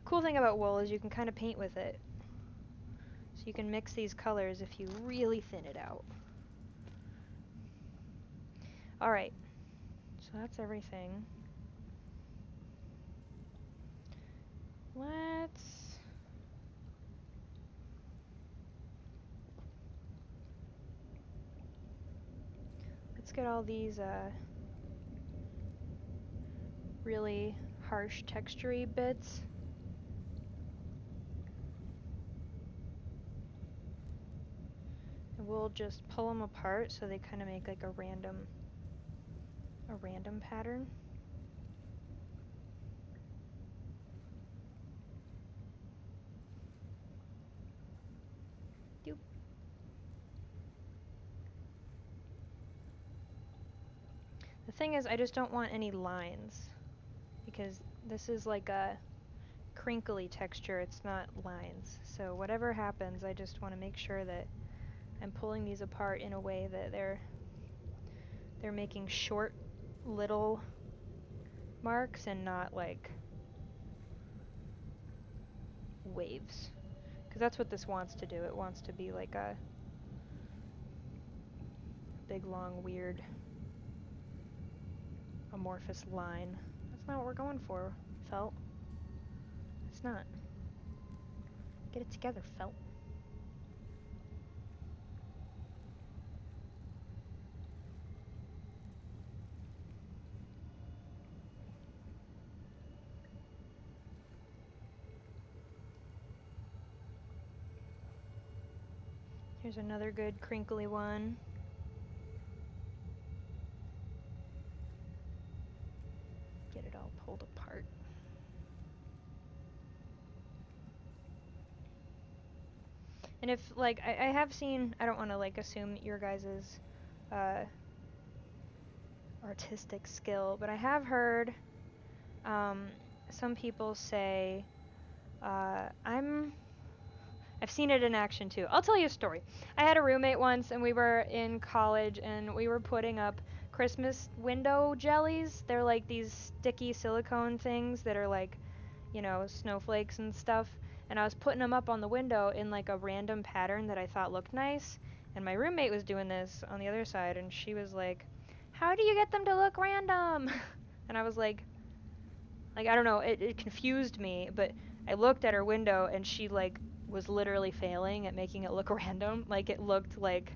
Cool thing about wool is you can kind of paint with it. So you can mix these colors if you really thin it out. Alright. So that's everything. Let's get all these really harsh textury bits. And we'll just pull them apart so they kind of make like a random pattern. Doop. The thing is, I just don't want any lines because this is like a crinkly texture, it's not lines. So whatever happens, I just want to make sure that I'm pulling these apart in a way that they're making short little marks and not like waves. Because that's what this wants to do. It wants to be like a big, long, weird, amorphous line. That's not what we're going for, felt. It's not. Get it together, felt. Here's another good crinkly one. Get it all pulled apart. And if, like, I have seen, I don't want to, like, assume that your guys' artistic skill, but I have heard some people say, I've seen it in action too. I'll tell you a story. I had a roommate once, and we were in college, and we were putting up Christmas window jellies. They're like these sticky silicone things that are like, you know, snowflakes and stuff. And I was putting them up on the window in like a random pattern that I thought looked nice. And my roommate was doing this on the other side, and she was like, "How do you get them to look random?" And I was like, I don't know, it confused me, but I looked at her window, and she like was literally failing at making it look random. Like it looked like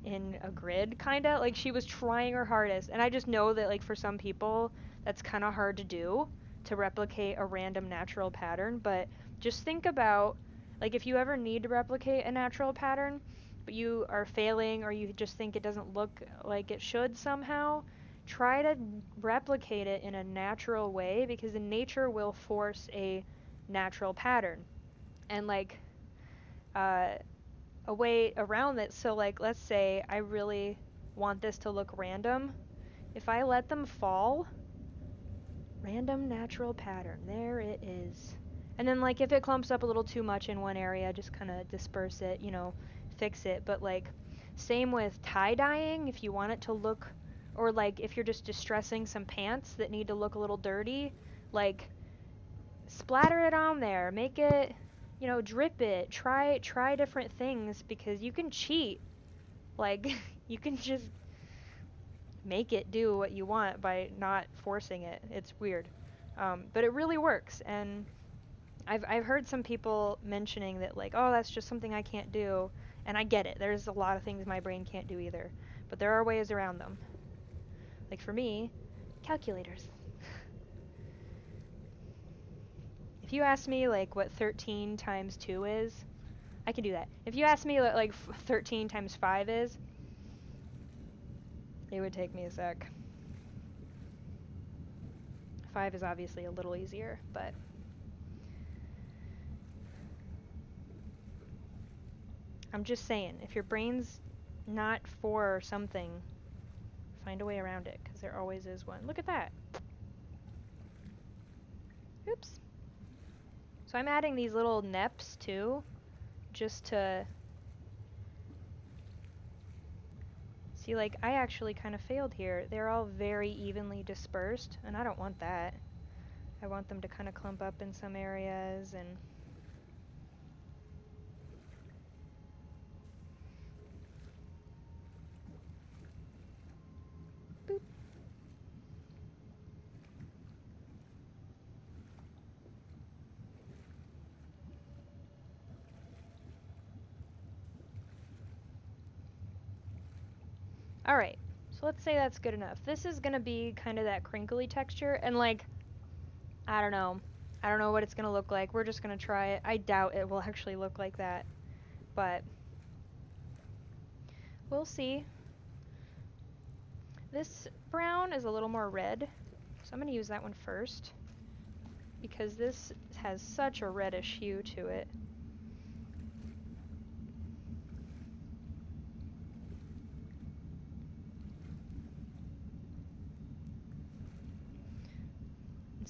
in a grid, kinda. Like she was trying her hardest. And I just know that like for some people that's kind of hard to do, to replicate a random natural pattern. But just think about, like, if you ever need to replicate a natural pattern, but you are failing or you just think it doesn't look like it should somehow, try to replicate it in a natural way, because nature will force a natural pattern. And like a way around it, so like let's say I really want this to look random. If I let them fall, random natural pattern, there it is. And then like if it clumps up a little too much in one area, just kind of disperse it, you know, fix it. But like same with tie-dyeing, if you want it to look, or like if you're just distressing some pants that need to look a little dirty, like splatter it on there, make it, you know, drip it, try different things, because you can cheat. Like you can just make it do what you want by not forcing it. It's weird. But it really works. And I've heard some people mentioning that like, oh, that's just something I can't do. And I get it. There's a lot of things my brain can't do either. But there are ways around them. Like for me, calculators. If you ask me like what 13 times 2 is, I can do that. If you ask me what like 13 times 5 is, it would take me a sec. 5 is obviously a little easier, but I'm just saying, if your brain's not for something, find a way around it, because there always is one. Look at that. Oops. So I'm adding these little neps too, just to see, like, I actually kind of failed here. They're all very evenly dispersed, and I don't want that. I want them to kind of clump up in some areas, and boop. Alright, so let's say that's good enough. This is gonna be kind of that crinkly texture, and like, I don't know. I don't know what it's gonna look like. We're just gonna try it. I doubt it will actually look like that, but we'll see. This brown is a little more red, so I'm gonna use that one first, because this has such a reddish hue to it.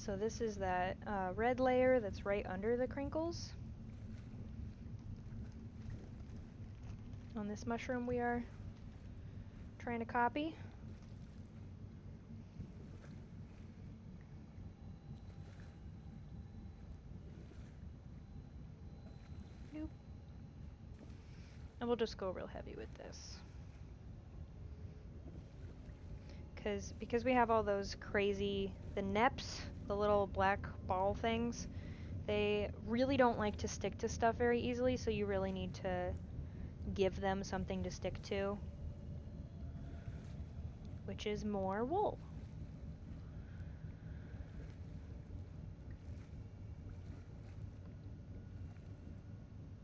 So this is that red layer that's right under the crinkles. On this mushroom we are trying to copy. Nope. And we'll just go real heavy with this. Because we have all those crazy, the neps, the little black ball things, they really don't like to stick to stuff very easily, so you really need to give them something to stick to, which is more wool.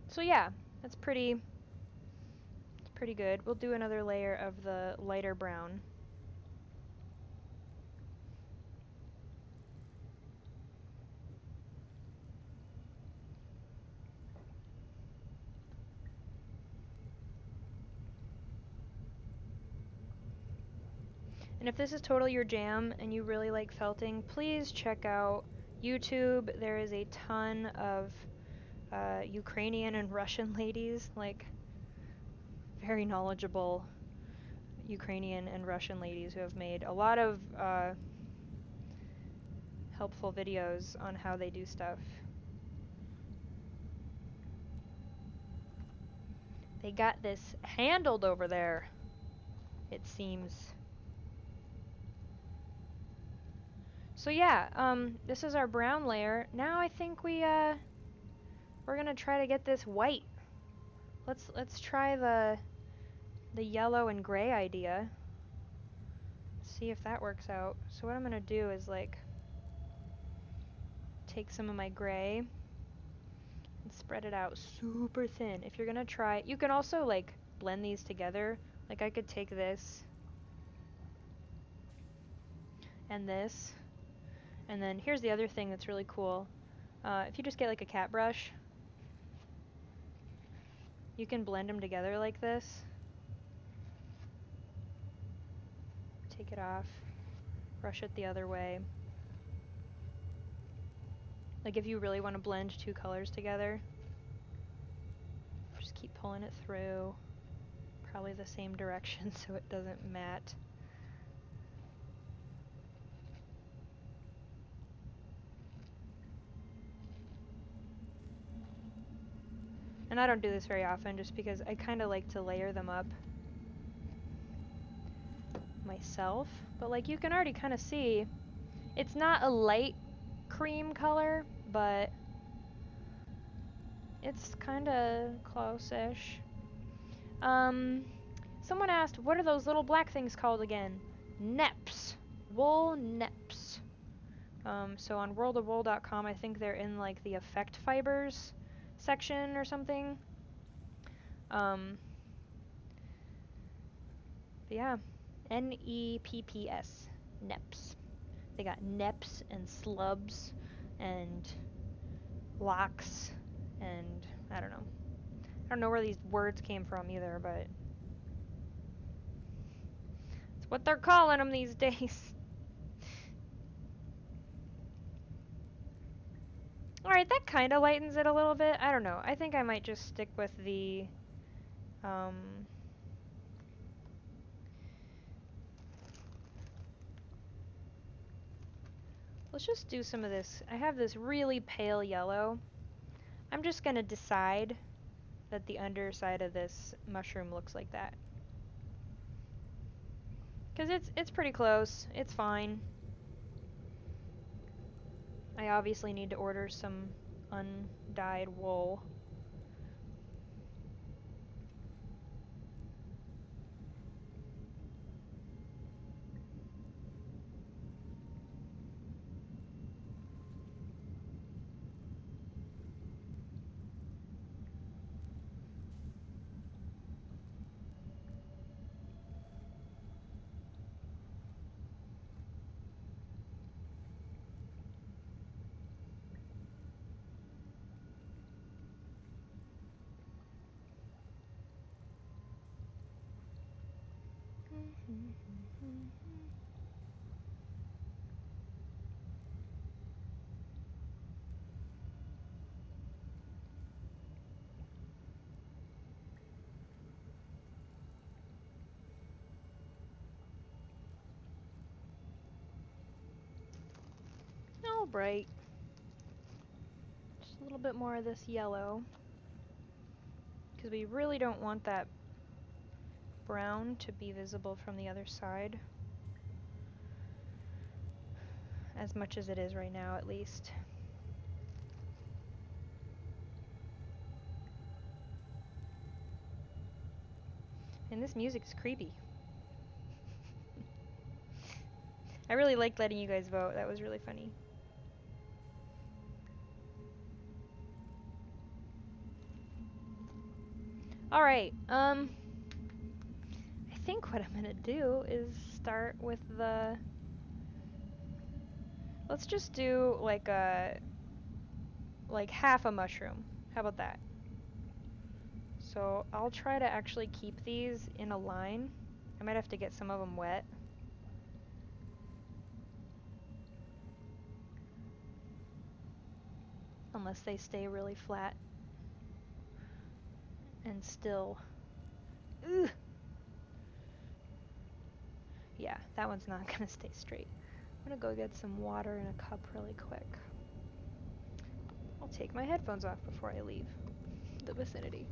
So yeah, that's pretty good. We'll do another layer of the lighter brown. And if this is totally your jam and you really like felting, please check out YouTube. There is a ton of Ukrainian and Russian ladies, like very knowledgeable Ukrainian and Russian ladies who have made a lot of helpful videos on how they do stuff. They got this handled over there, it seems. So yeah, this is our brown layer. Now I think we're gonna try to get this white. Let's try the yellow and gray idea. See if that works out. So what I'm gonna do is like take some of my gray and spread it out super thin. If you're gonna try, you can also like blend these together. Like I could take this and this, and then here's the other thing that's really cool. If you just get like a cat brush, you can blend them together like this. Take it off, brush it the other way. Like if you really want to blend two colors together, just keep pulling it through, probably the same direction so it doesn't matte. And I don't do this very often just because I kind of like to layer them up myself. But like you can already kind of see, it's not a light cream color, but it's kind of close-ish. Someone asked, what are those little black things called again? Neps. Wool neps. So on worldofwool.com, I think they're in like the effect fibers section or something. But yeah, N-E-P-P-S, neps. They got neps and slubs and locks and I don't know. I don't know where these words came from either, but it's what they're calling them these days. Alright, that kind of lightens it a little bit. I don't know. I think I might just stick with the, let's just do some of this. I have this really pale yellow. I'm just gonna decide that the underside of this mushroom looks like that. Because it's pretty close. It's fine. I obviously need to order some undyed wool. bright. Just a little bit more of this yellow. Because we really don't want that brown to be visible from the other side. As much as it is right now, at least. And this music's creepy. I really liked letting you guys vote. That was really funny. Alright, I think what I'm gonna do is start with the... Let's just do like half a mushroom. How about that? So I'll try to actually keep these in a line. I might have to get some of them wet. Unless they stay really flat and still. Ugh. Yeah, that one's not gonna stay straight. I'm gonna go get some water in a cup really quick. I'll take my headphones off before I leave the vicinity.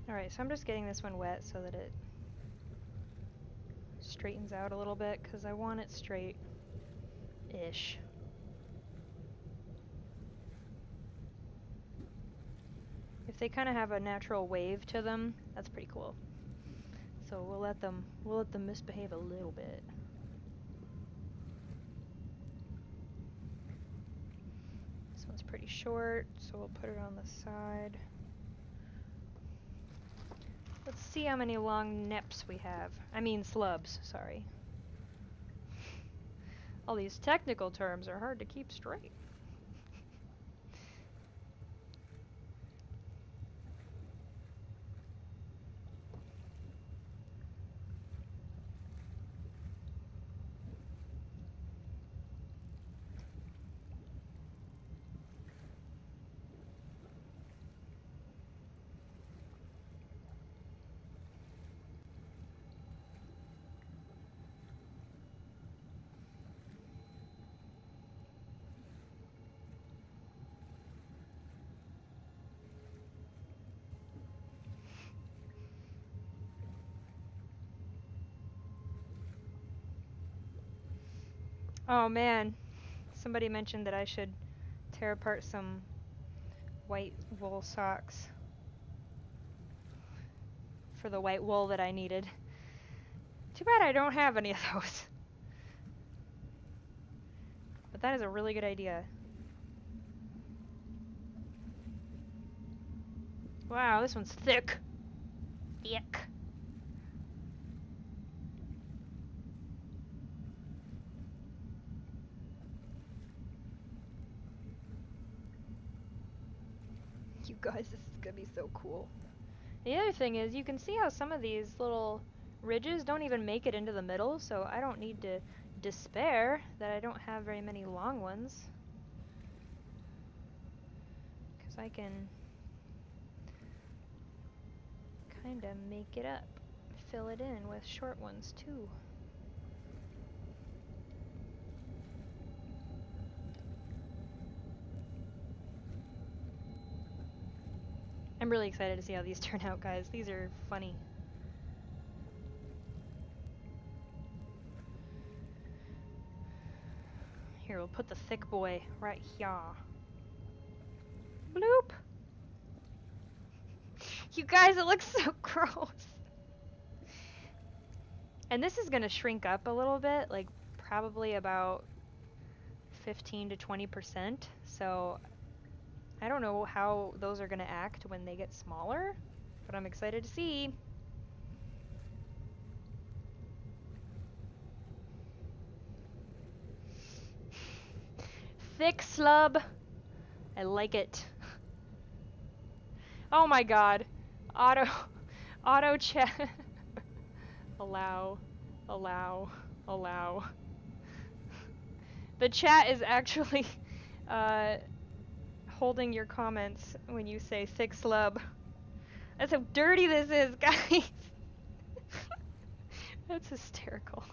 Alright, so I'm just getting this one wet so that it straightens out a little bit, because I want it straight-ish. If they kind of have a natural wave to them, that's pretty cool. So we'll let them misbehave a little bit. This one's pretty short, so we'll put it on the side. Let's see how many long neps we have. I mean slubs, sorry. All these technical terms are hard to keep straight. Oh man, somebody mentioned that I should tear apart some white wool socks for the white wool that I needed. Too bad I don't have any of those. But that is a really good idea. Wow, this one's thick. Thick. You guys, this is gonna be so cool. The other thing is, you can see how some of these little ridges don't even make it into the middle, so I don't need to despair that I don't have very many long ones. Because I can kind of make it up. Fill it in with short ones too. I'm really excited to see how these turn out, guys. These are funny. Here, we'll put the thick boy right here. Bloop! You guys, it looks so gross. And this is gonna shrink up a little bit, like probably about 15 to 20%. So I don't know how those are gonna act when they get smaller, but I'm excited to see. Thick slub. I like it. Oh my god. Auto chat. Allow. The chat is actually holding your comments when you say thick slub. That's how dirty this is, guys. That's hysterical.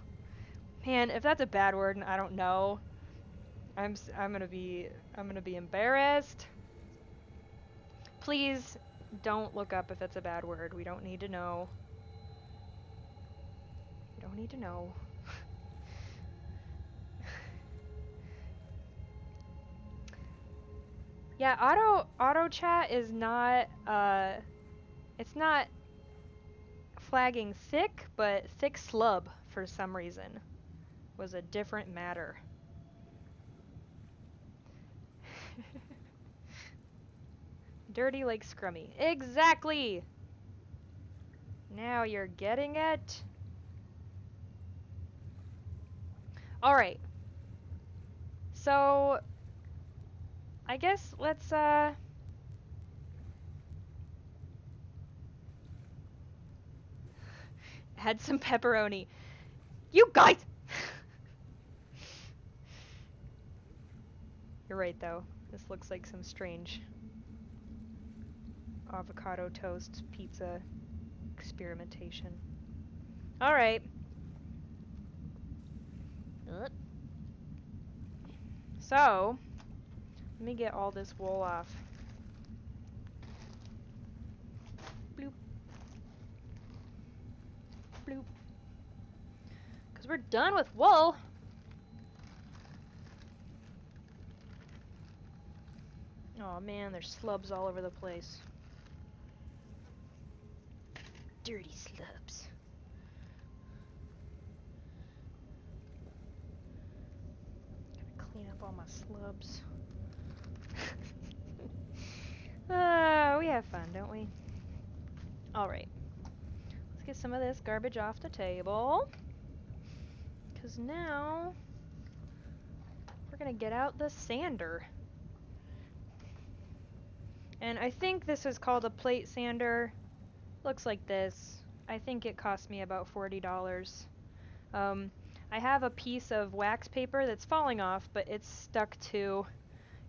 Man, if that's a bad word and I don't know, I'm gonna be embarrassed. Please don't look up if that's a bad word. We don't need to know. We don't need to know. Yeah, auto chat is not it's not flagging thick, but thick slub for some reason was a different matter. Dirty like Scrummy. Exactly! Now you're getting it. Alright. So, I guess let's, add some pepperoni. You guys! You're right, though. This looks like some strange avocado toast pizza experimentation. Alright. So, let me get all this wool off. Bloop. Bloop. Because we're done with wool. Oh man, there's slubs all over the place. Dirty slubs. Gotta clean up all my slubs. We have fun, don't we? Alright. Let's get some of this garbage off the table. Because now we're gonna get out the sander. And I think this is called a plate sander. Looks like this. I think it cost me about $40. I have a piece of wax paper that's falling off, but it's stuck to,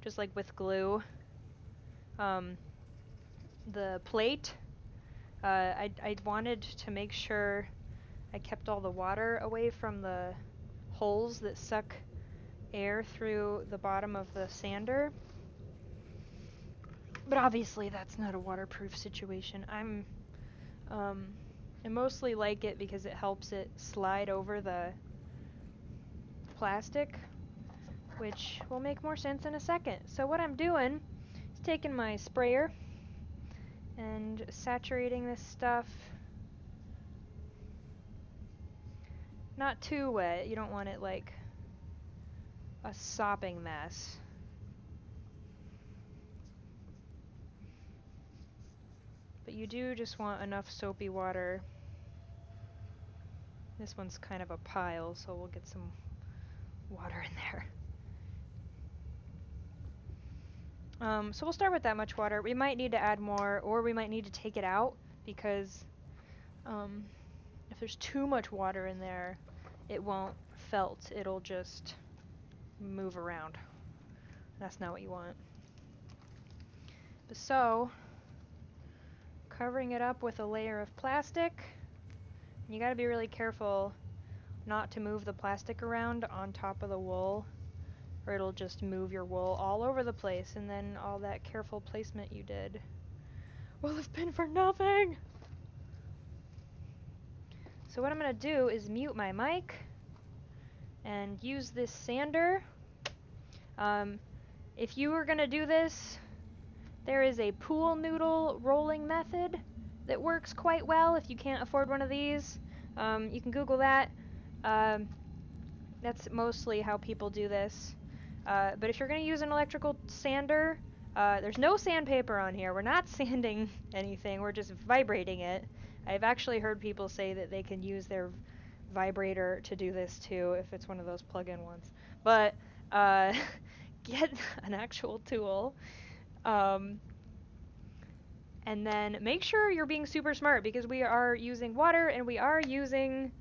just like with glue, the plate. I wanted to make sure I kept all the water away from the holes that suck air through the bottom of the sander. But obviously that's not a waterproof situation. I mostly like it because it helps it slide over the plastic, which will make more sense in a second. So what I'm doing is taking my sprayer and saturating this stuff. Not too wet. You don't want it like a sopping mess. But you do just want enough soapy water. This one's kind of a pile, so we'll get some water in there. So we'll start with that much water. We might need to add more, or we might need to take it out, because if there's too much water in there, it won't felt. It'll just move around. That's not what you want. But so, covering it up with a layer of plastic. You gotta be really careful not to move the plastic around on top of the wool, or it'll just move your wool all over the place, and then all that careful placement you did will have been for nothing! So what I'm gonna do is mute my mic and use this sander. If you were gonna do this, there is a pool noodle rolling method that works quite well if you can't afford one of these. You can Google that. That's mostly how people do this. But if you're going to use an electrical sander, there's no sandpaper on here. We're not sanding anything. We're just vibrating it. I've actually heard people say that they can use their vibrator to do this too, if it's one of those plug-in ones. But get an actual tool. Um, and then make sure you're being super smart because we are using water and we are using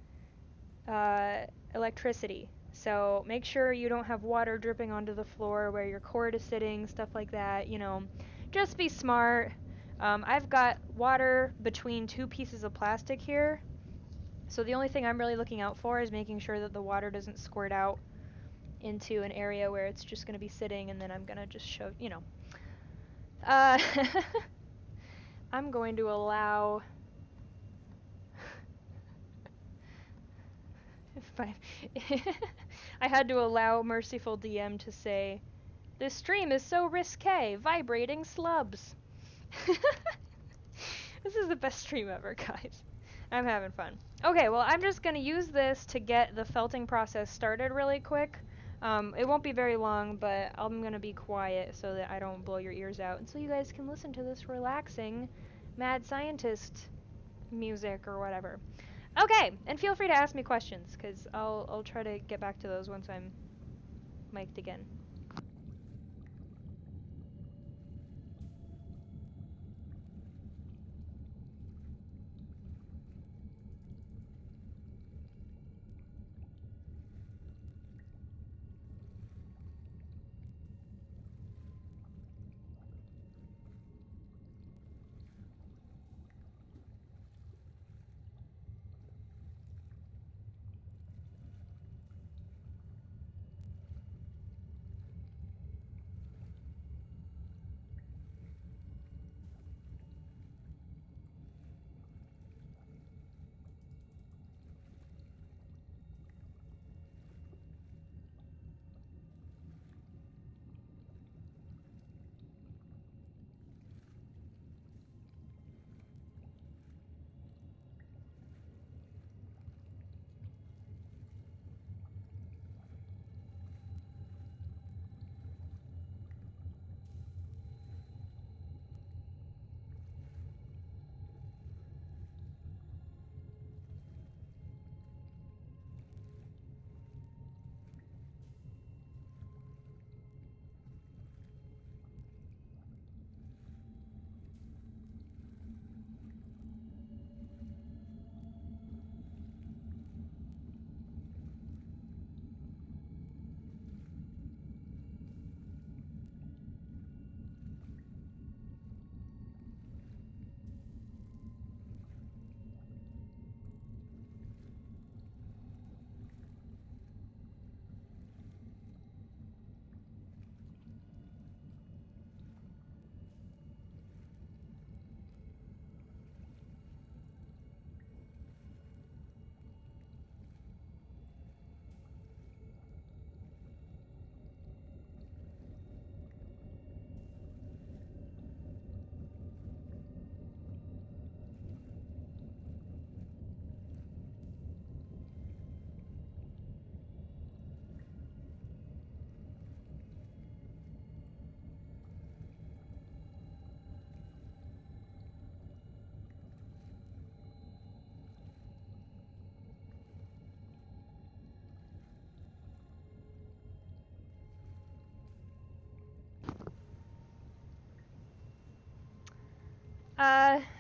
electricity. So make sure you don't have water dripping onto the floor where your cord is sitting, stuff like that. You know, just be smart. I've got water between two pieces of plastic here. So the only thing I'm really looking out for is making sure that the water doesn't squirt out into an area where it's just going to be sitting and then I'm going to just shove, you know. Uh, I'm going to allow... I had to allow Merciful DM to say, "This stream is so risque, vibrating slubs." This is the best stream ever, guys. I'm having fun. Okay, well, I'm just going to use this to get the felting process started really quick. It won't be very long, but I'm going to be quiet so that I don't blow your ears out, and so you guys can listen to this relaxing mad scientist music or whatever. Okay, and feel free to ask me questions, because I'll try to get back to those once I'm mic'd again.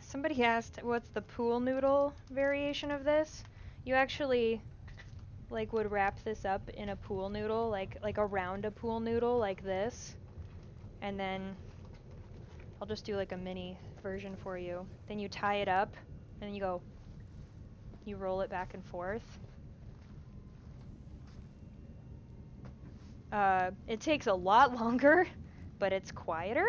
Somebody asked what's the pool noodle variation of this? You actually, like, would wrap this up in a pool noodle, like around a pool noodle, like this. And then, I'll just do like a mini version for you. Then you tie it up, and you roll it back and forth. It takes a lot longer, but it's quieter.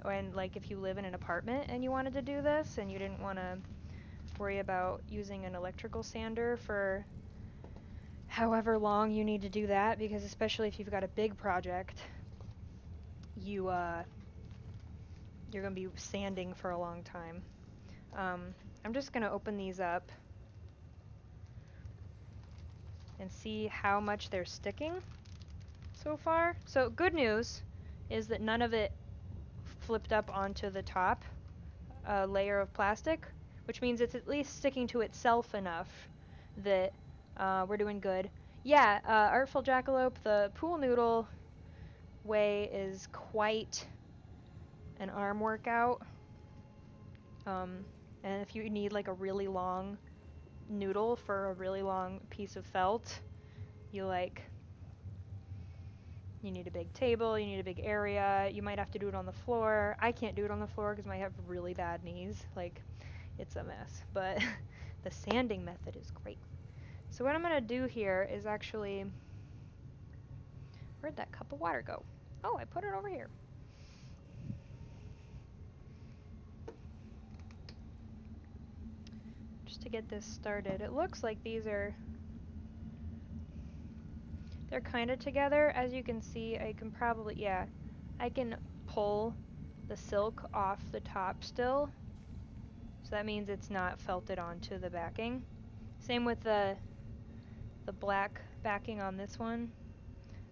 And like if you live in an apartment and you wanted to do this and you didn't want to worry about using an electrical sander for however long you need to do that, because especially if you've got a big project, you're going to be sanding for a long time. I'm just going to open these up and see how much they're sticking so far. So good news is that none of it flipped up onto the top layer of plastic, which means it's at least sticking to itself enough that we're doing good. Yeah, Artful Jackalope, the pool noodle way is quite an arm workout. And if you need like a really long noodle for a really long piece of felt, you need a big table, you need a big area, you might have to do it on the floor. I can't do it on the floor because I have really bad knees. Like, it's a mess. But the sanding method is great. So what I'm going to do here is actually... Where'd that cup of water go? Oh, I put it over here. Just to get this started. It looks like they're kind of together. As you can see, I can probably, I can pull the silk off the top still. So that means it's not felted onto the backing. Same with the black backing on this one.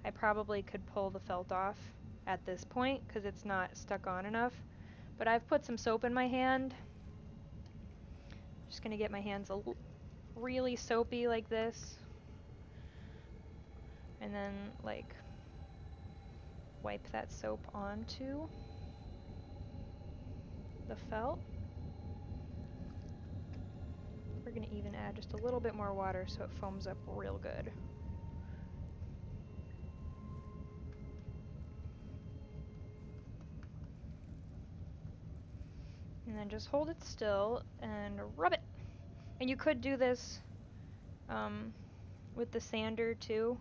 I probably could pull the felt off at this point because it's not stuck on enough. But I've put some soap in my hand. Just gonna get my hands really soapy like this. And then like wipe that soap onto the felt. We're gonna even add just a little bit more water so it foams up real good. And then just hold it still and rub it. And you could do this with the sander too,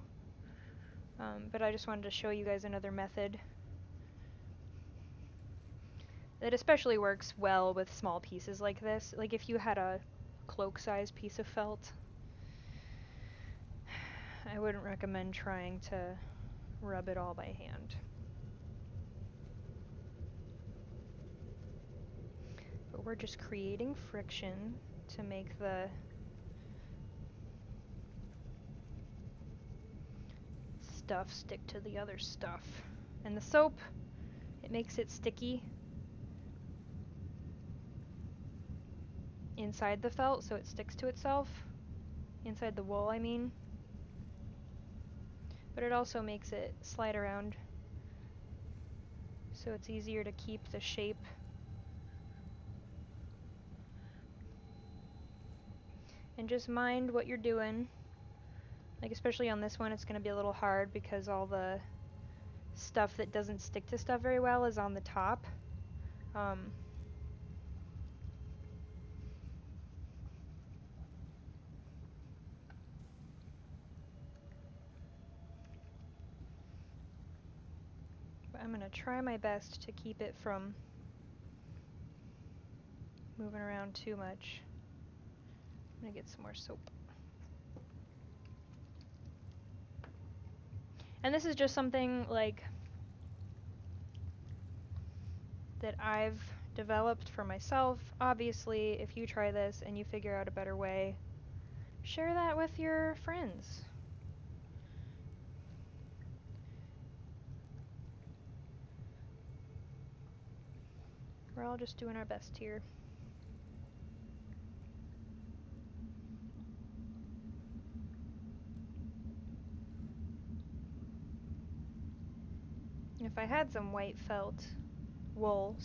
but I just wanted to show you guys another method that especially works well with small pieces like this. Like if you had a cloak-sized piece of felt, I wouldn't recommend trying to rub it all by hand. But we're just creating friction to make the stuff stick to the other stuff. And the soap, it makes it sticky inside the felt, so it sticks to itself. Inside the wool, I mean. But it also makes it slide around, so it's easier to keep the shape. And just mind what you're doing. Like especially on this one, it's going to be a little hard because all the stuff that doesn't stick to stuff very well is on the top. But I'm going to try my best to keep it from moving around too much. I'm going to get some more soap. And this is just something like that I've developed for myself. Obviously, if you try this and you figure out a better way, share that with your friends. We're all just doing our best here. If I had some white wool,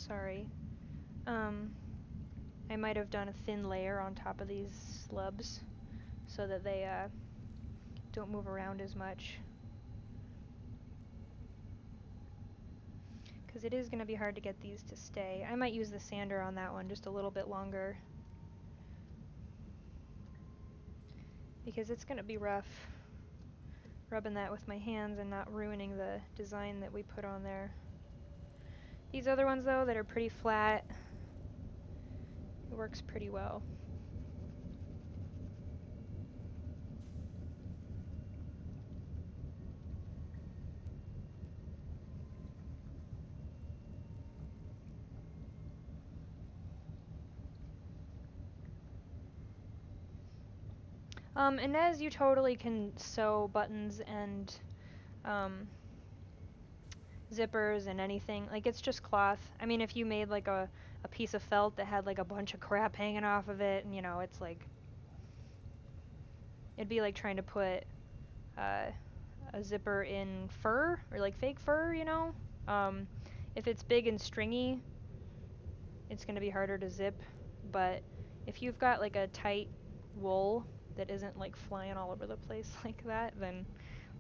I might have done a thin layer on top of these slubs so that they don't move around as much. Because it is going to be hard to get these to stay. I might use the sander on that one just a little bit longer, because it's going to be rough rubbing that with my hands and not ruining the design that we put on there. These other ones though that are pretty flat, it works pretty well. And as you totally can sew buttons and zippers and anything, like it's just cloth. I mean, if you made like a piece of felt that had like a bunch of crap hanging off of it, and you know, it's like, it'd be like trying to put a a zipper in fur, or like fake fur, you know? If it's big and stringy, it's going to be harder to zip, but if you've got like a tight wool that isn't like flying all over the place like that, then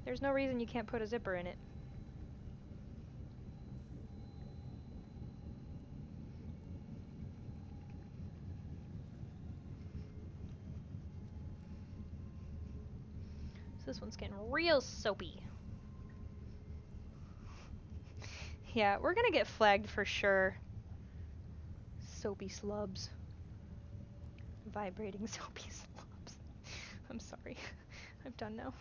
there's no reason you can't put a zipper in it. So this one's getting real soapy. Yeah, we're gonna get flagged for sure. Soapy slubs. Vibrating soapy slubs. I'm sorry. I'm done now.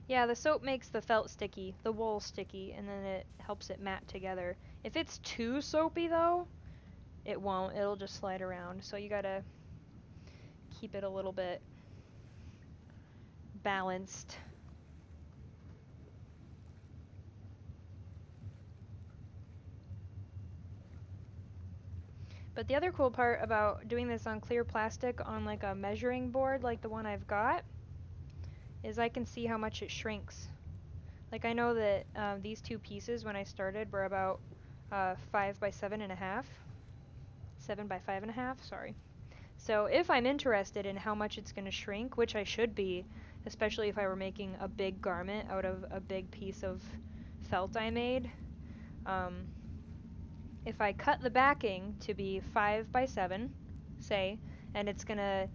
Yeah, the soap makes the felt sticky, the wool sticky, and then it helps it mat together. If it's too soapy though, it won't. It'll just slide around. So you gotta keep it a little bit balanced. But the other cool part about doing this on clear plastic on like a measuring board like the one I've got is I can see how much it shrinks. Like I know that these two pieces when I started were about 5 by 7.5. 7 by 5.5, sorry. So if I'm interested in how much it's going to shrink, which I should be, especially if I were making a big garment out of a big piece of felt I made, if I cut the backing to be 5 by 7, say, and it's going to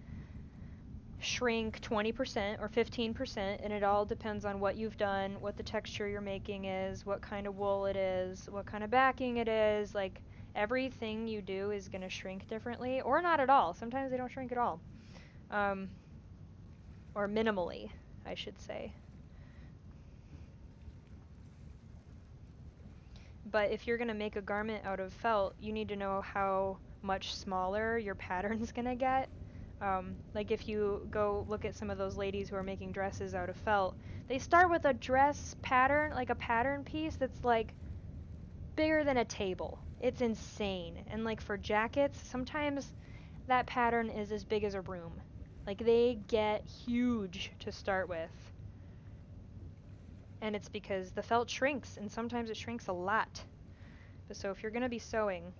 shrink 20% or 15%, and it all depends on what you've done, what the texture you're making is, what kind of wool it is, what kind of backing it is, like everything you do is going to shrink differently, or not at all. Sometimes they don't shrink at all. Or minimally, I should say. But if you're going to make a garment out of felt, you need to know how much smaller your pattern's going to get. Like if you go look at some of those ladies who are making dresses out of felt, they start with a dress pattern, like a pattern piece that's like bigger than a table. It's insane. And like for jackets, sometimes that pattern is as big as a room. Like they get huge to start with. And it's because the felt shrinks, and sometimes it shrinks a lot. But so if you're going to be sewing,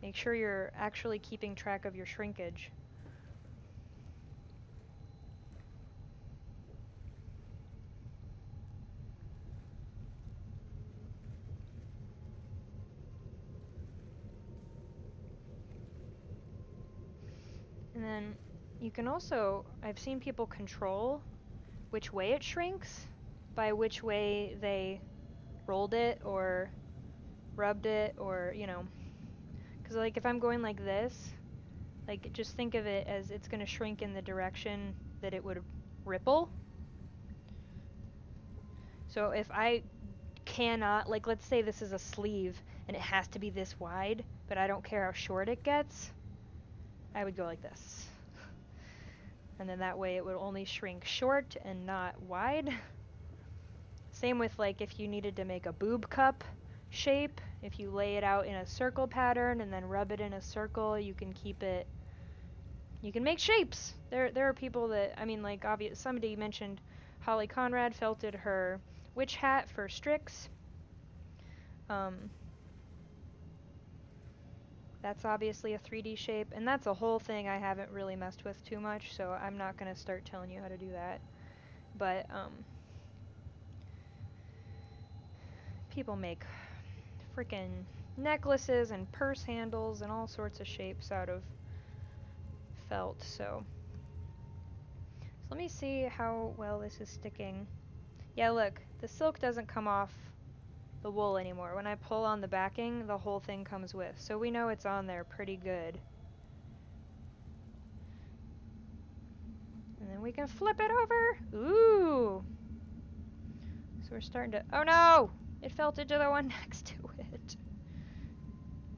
make sure you're actually keeping track of your shrinkage. And then you can also, I've seen people control which way it shrinks by which way they rolled it or rubbed it, or, you know, because like if I'm going like this, like just think of it as it's going to shrink in the direction that it would ripple. So if I cannot, like let's say this is a sleeve and it has to be this wide, but I don't care how short it gets, I would go like this. And then that way it would only shrink short and not wide. Same with like if you needed to make a boob cup shape, if you lay it out in a circle pattern and then rub it in a circle, you can keep it, you can make shapes. There are people that, I mean like somebody mentioned Holly Conrad felted her witch hat for Strix. That's obviously a 3D shape, and that's a whole thing I haven't really messed with too much, so I'm not going to start telling you how to do that. But people make freaking necklaces and purse handles and all sorts of shapes out of felt, so let me see how well this is sticking. Yeah, look, the silk doesn't come off the wool anymore. When I pull on the backing, the whole thing comes with, so we know it's on there pretty good. And then we can flip it over. Ooh! So we're starting to, oh no! It felted to the one next to it.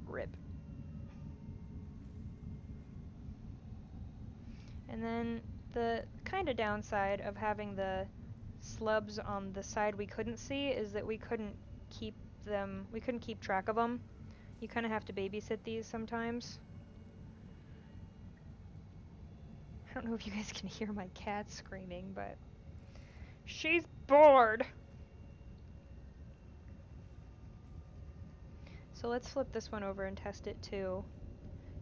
Rip. And then the kind of downside of having the slubs on the side we couldn't see is that we couldn't keep track of them. You kind of have to babysit these sometimes. I don't know if you guys can hear my cat screaming, but she's bored! So let's flip this one over and test it too.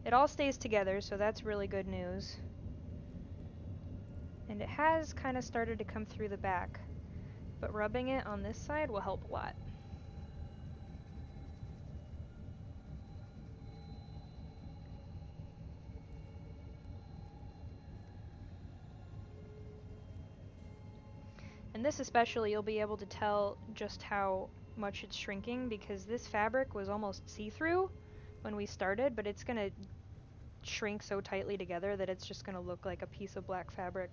It all stays together, so that's really good news. And it has kind of started to come through the back, but rubbing it on this side will help a lot. And this especially, you'll be able to tell just how much it's shrinking, because this fabric was almost see-through when we started, but it's going to shrink so tightly together that it's just going to look like a piece of black fabric.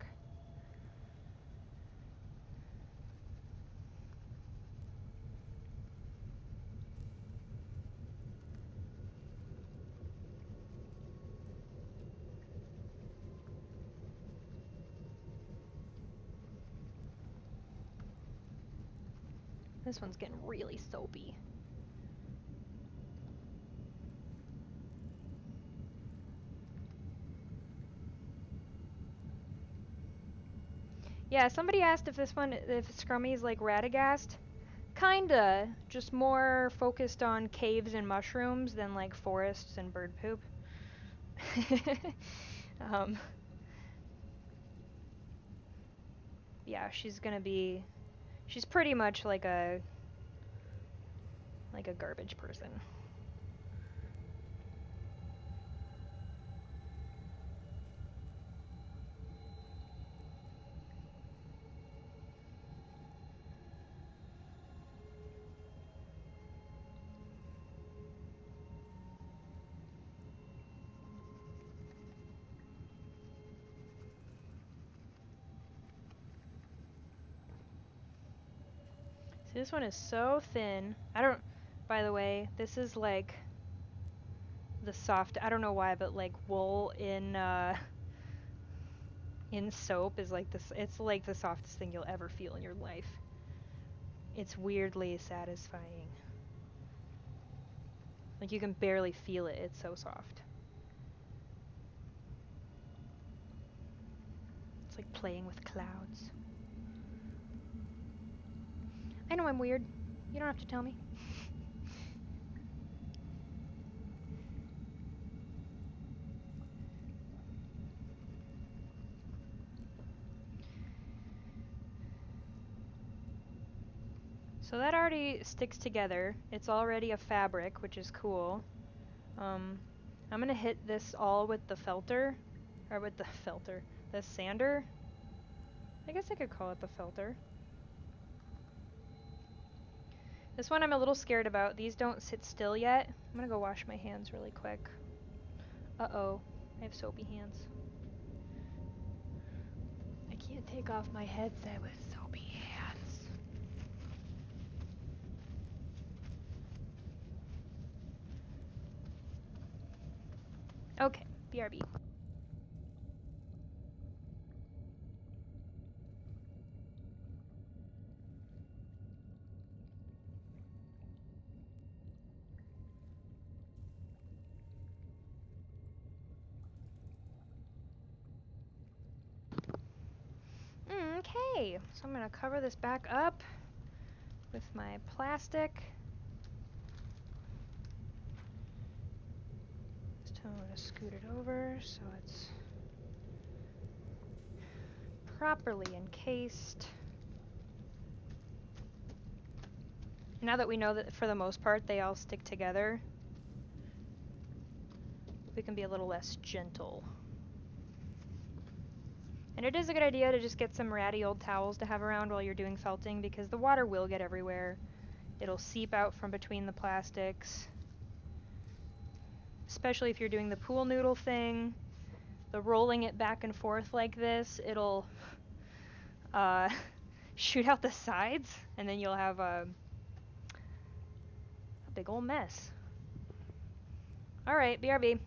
This one's getting really soapy. Yeah, somebody asked if Scrummy's like Radagast. Kinda, just more focused on caves and mushrooms than like forests and bird poop. Yeah, she's pretty much like a garbage person. See, this one is so thin. By the way, this is like the soft, I don't know why, but like wool in soap is like this, it's like the softest thing you'll ever feel in your life. It's weirdly satisfying. Like you can barely feel it, it's so soft. It's like playing with clouds. I know I'm weird. You don't have to tell me. So that already sticks together. It's already a fabric, which is cool. I'm gonna hit this all with the felter, or with the sander. I guess I could call it the felter. This one I'm a little scared about. These don't sit still yet. I'm gonna go wash my hands really quick. Uh-oh, I have soapy hands. I can't take off my headset with soapy hands. Okay, BRB. Okay, so I'm gonna cover this back up with my plastic. So I'm gonna scoot it over so it's properly encased. Now that we know that for the most part they all stick together, we can be a little less gentle. And it is a good idea to just get some ratty old towels to have around while you're doing felting, because the water will get everywhere. It'll seep out from between the plastics. Especially if you're doing the pool noodle thing, the rolling it back and forth like this, it'll shoot out the sides, and then you'll have a big old mess. Alright, BRB.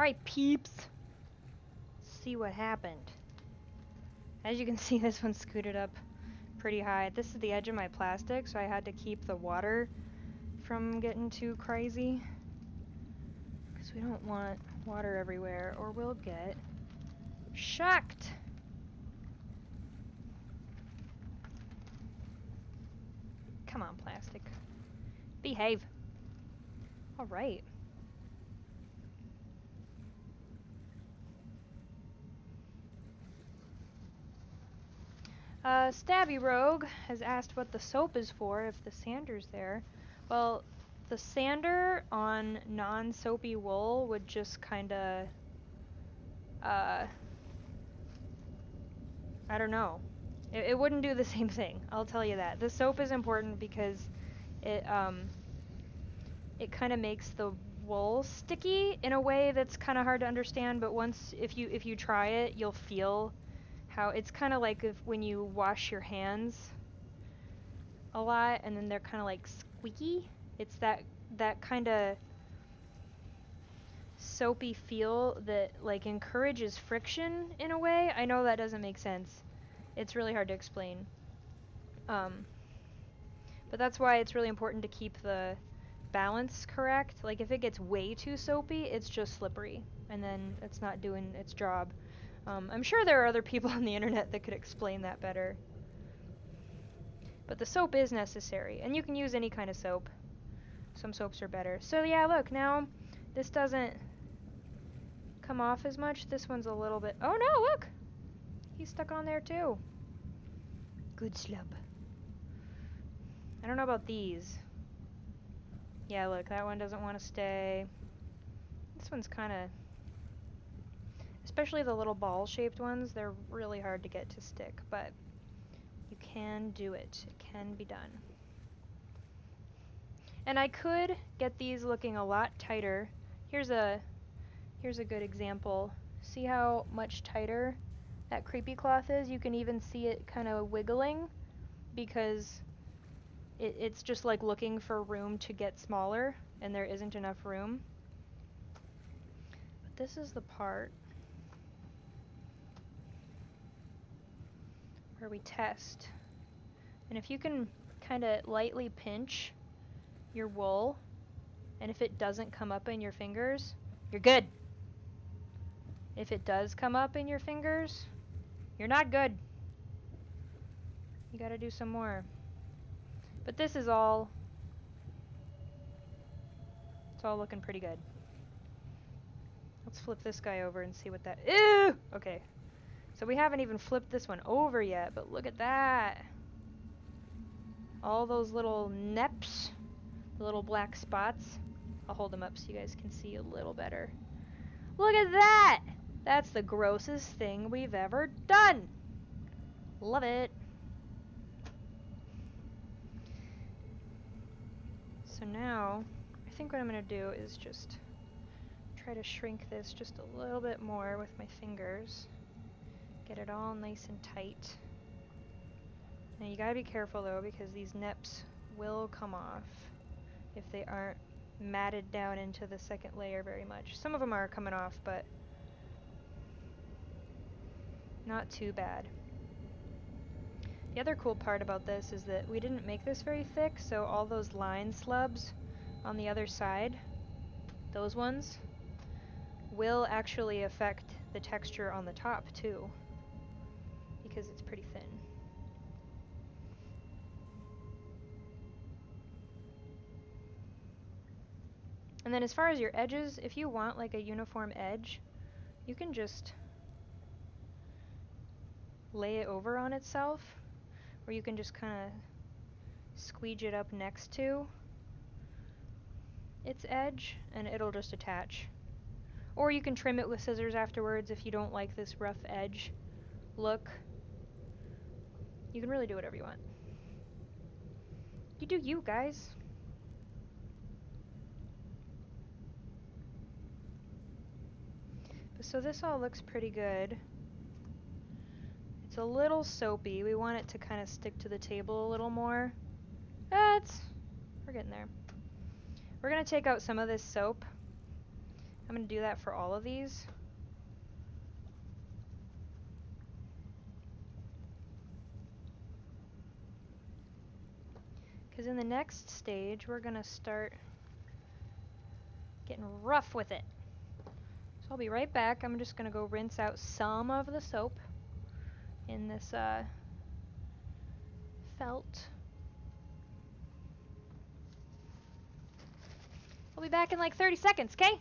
Alright, peeps. Let's see what happened. As you can see, this one scooted up pretty high. This is the edge of my plastic, so I had to keep the water from getting too crazy. Because we don't want water everywhere, or we'll get shocked. Come on, plastic. Behave. Alright. Stabby Rogue has asked what the soap is for if the sander's there. Well, the sander on non-soapy wool would just kinda, I don't know. It wouldn't do the same thing, I'll tell you that. The soap is important because it kind of makes the wool sticky in a way that's kind of hard to understand, but if you try it, you'll feel how it's kind of like when you wash your hands a lot and then they're kind of like squeaky. It's that kind of soapy feel that like encourages friction in a way. I know that doesn't make sense. It's really hard to explain. But that's why it's really important to keep the balance correct. Like if it gets way too soapy, it's just slippery and then it's not doing its job. I'm sure there are other people on the internet that could explain that better. But the soap is necessary, and you can use any kind of soap. Some soaps are better. So yeah, look, now this doesn't come off as much. This one's a little bit... Oh no, look! He's stuck on there too. Good slub. I don't know about these. Yeah, look, that one doesn't want to stay. This one's kind of... Especially the little ball-shaped ones, they're really hard to get to stick, but you can do it. It can be done. And I could get these looking a lot tighter. Here's a good example. See how much tighter that creepy cloth is? You can even see it kind of wiggling because it's just like looking for room to get smaller, and there isn't enough room. But this is the part where we test. And if you can kind of lightly pinch your wool, and if it doesn't come up in your fingers, you're good. If it does come up in your fingers, you're not good. You gotta do some more. But this is all, it's all looking pretty good. Let's flip this guy over and see what that, ew! Okay. So we haven't even flipped this one over yet, but look at that. All those little neps, the little black spots. I'll hold them up so you guys can see a little better. Look at that! That's the grossest thing we've ever done. Love it. So now, I think what I'm going to do is just try to shrink this just a little bit more with my fingers. Get it all nice and tight. Now you gotta be careful though, because these nips will come off if they aren't matted down into the second layer very much. Some of them are coming off, but not too bad. The other cool part about this is that we didn't make this very thick, so all those line slubs on the other side, those ones, will actually affect the texture on the top too, because it's pretty thin. And then as far as your edges, if you want like a uniform edge, you can just lay it over on itself, or you can just kind of squeege it up next to its edge and it'll just attach. Or you can trim it with scissors afterwards if you don't like this rough edge look. You can really do whatever you want. You do you, guys. So this all looks pretty good. It's a little soapy. We want it to kind of stick to the table a little more. We're getting there. We're going to take out some of this soap. I'm going to do that for all of these. Because in the next stage, we're going to start getting rough with it. So I'll be right back. I'm just going to go rinse out some of the soap in this felt. I'll be back in like 30 seconds, okay?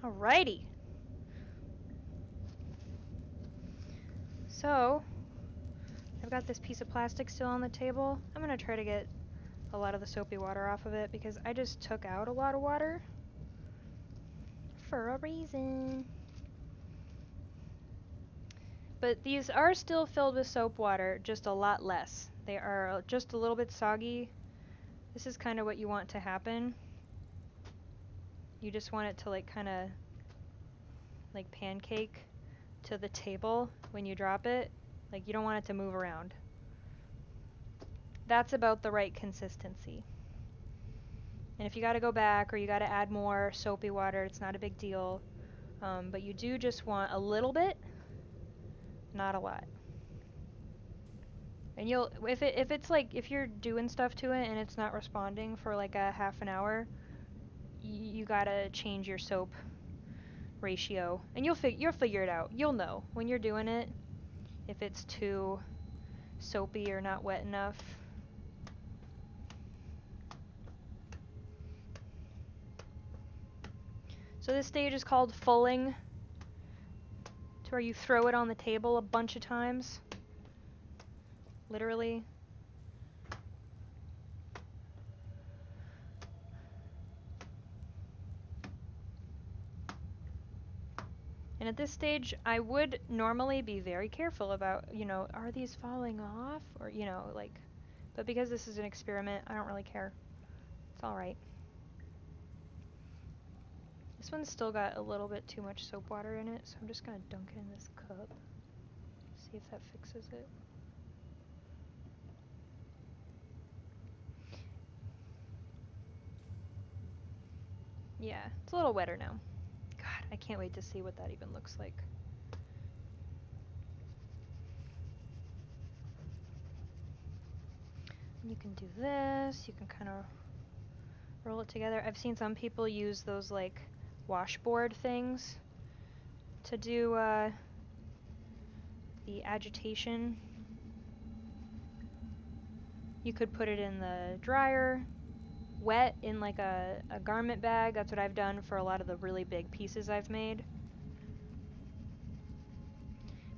Alrighty. So, I've got this piece of plastic still on the table. I'm going to try to get a lot of the soapy water off of it because I just took out a lot of water for a reason. But these are still filled with soap water, just a lot less. They are just a little bit soggy. This is kind of what you want to happen. You just want it to like kind of like pancake to the table when you drop it. Like you don't want it to move around. That's about the right consistency. And if you got to go back or you got to add more soapy water, it's not a big deal. But you do just want a little bit, not a lot. And you'll if it's like if you're doing stuff to it and it's not responding for like a half an hour, you gotta change your soap ratio, and you'll figure it out. You'll know when you're doing it if it's too soapy or not wet enough. So this stage is called fulling, to where you throw it on the table a bunch of times, literally. And at this stage, I would normally be very careful about, you know, are these falling off? Or, you know, like, but because this is an experiment, I don't really care. It's alright. This one's still got a little bit too much soap water in it, so I'm just going to dunk it in this cup. See if that fixes it. Yeah, it's a little wetter now. God, I can't wait to see what that even looks like. You can do this, you can kind of roll it together. I've seen some people use those like washboard things to do the agitation. You could put it in the dryer, wet in like a garment bag. That's what I've done for a lot of the really big pieces I've made.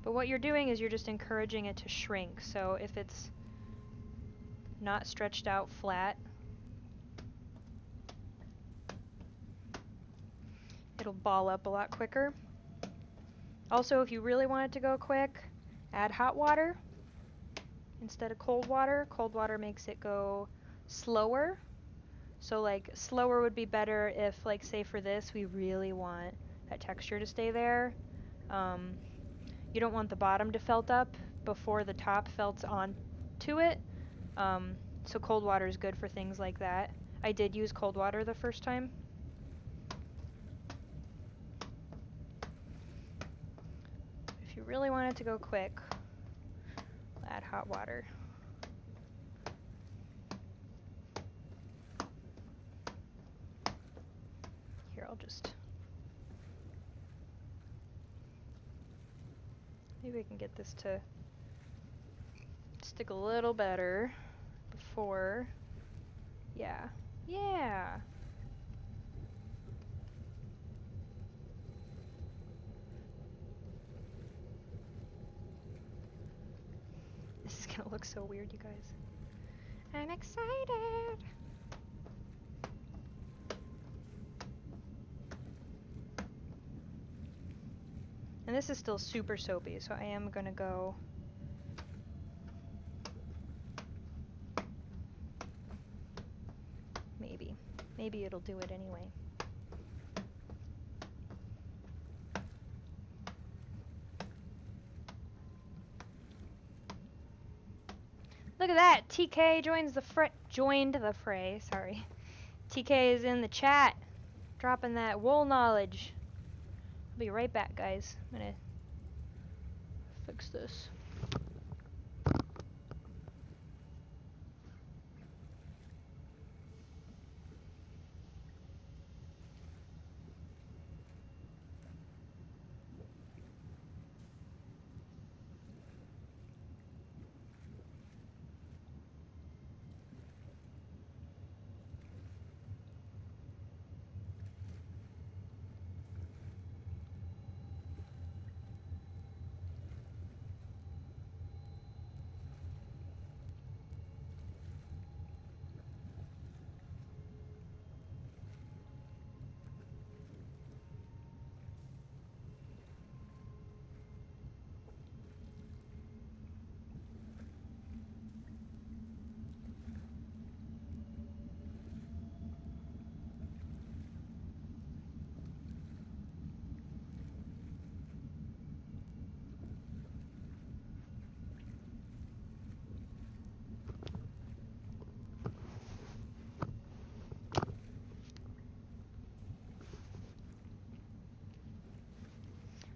But what you're doing is you're just encouraging it to shrink. So if it's not stretched out flat, it'll ball up a lot quicker. Also, if you really want it to go quick, add hot water instead of cold water. Cold water makes it go slower. So like slower would be better if, like, say for this, we really want that texture to stay there. You don't want the bottom to felt up before the top felts on to it. So cold water is good for things like that. I did use cold water the first time. If you really want it to go quick, add hot water. Here, I'll just... Maybe we can get this to stick a little better before... Yeah. Yeah! This is gonna look so weird, you guys. I'm excited! And this is still super soapy, so I am gonna go... Maybe. Maybe it'll do it anyway. Look at that! TK joined the fray, sorry. TK is in the chat, dropping that wool knowledge. I'll be right back, guys. I'm gonna fix this.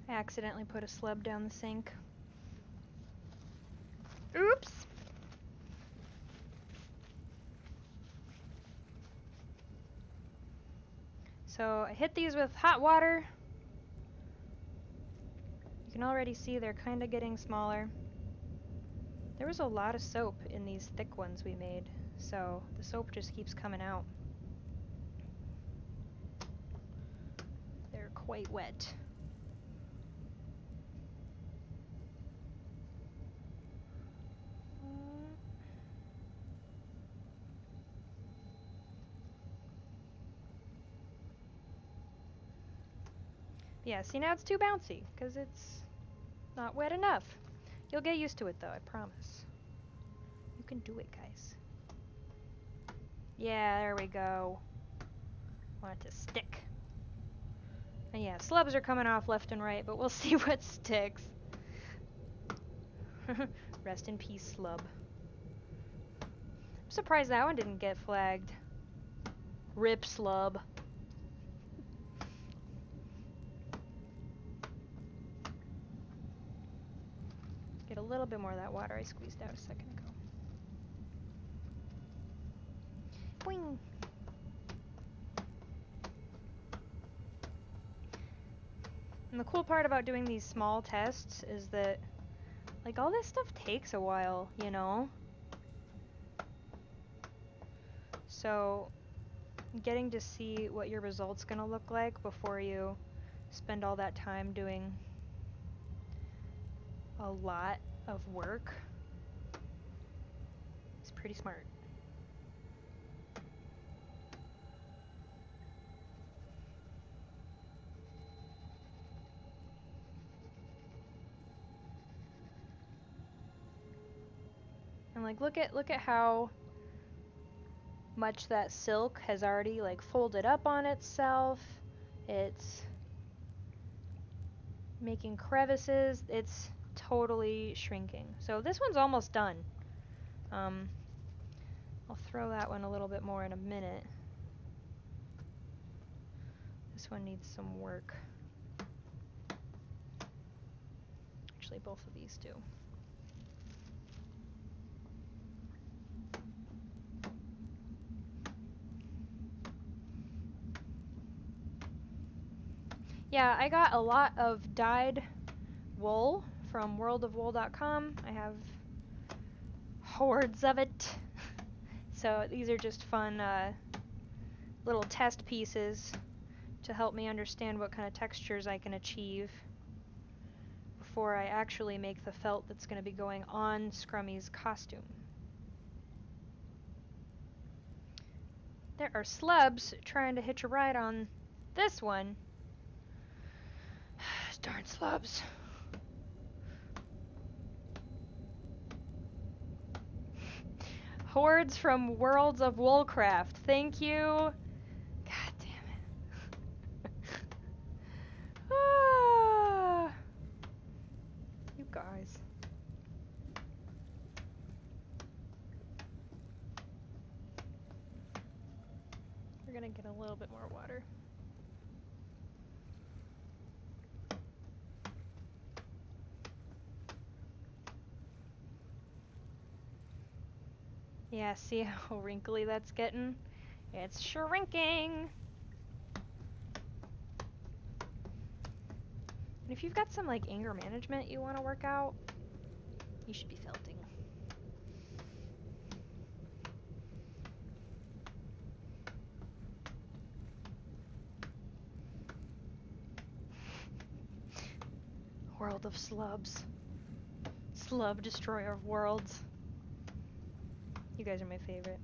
I accidentally put a slub down the sink. Oops! So I hit these with hot water. You can already see they're kind of getting smaller. There was a lot of soap in these thick ones we made, so the soap just keeps coming out. They're quite wet. Yeah, see, now it's too bouncy, because it's not wet enough. You'll get used to it, though, I promise. You can do it, guys. Yeah, there we go. Want it to stick. And yeah, slubs are coming off left and right, but we'll see what sticks. Rest in peace, slub. I'm surprised that one didn't get flagged. Rip, slub. Get a little bit more of that water I squeezed out a second ago. Boing! And the cool part about doing these small tests is that, like, all this stuff takes a while, you know? So, getting to see what your result's gonna look like before you spend all that time doing a lot of work is pretty smart. And like look at how much that silk has already like folded up on itself. It's making crevices. It's totally shrinking. So this one's almost done. I'll throw that one a little bit more in a minute. This one needs some work. Actually, both of these do. Yeah, I got a lot of dyed wool from worldofwool.com. I have hordes of it. So these are just fun little test pieces to help me understand what kind of textures I can achieve before I actually make the felt that's going to be going on Scrummy's costume. There are slubs trying to hitch a ride on this one. Darn slubs. Hordes from Worlds of Woolcraft. Thank you. God damn it. Ah, you guys. We're gonna get a little bit more water. Yeah, see how wrinkly that's getting? It's shrinking! And if you've got some like anger management you want to work out, you should be felting. World of slubs. Slub destroyer of worlds. You guys are my favorite.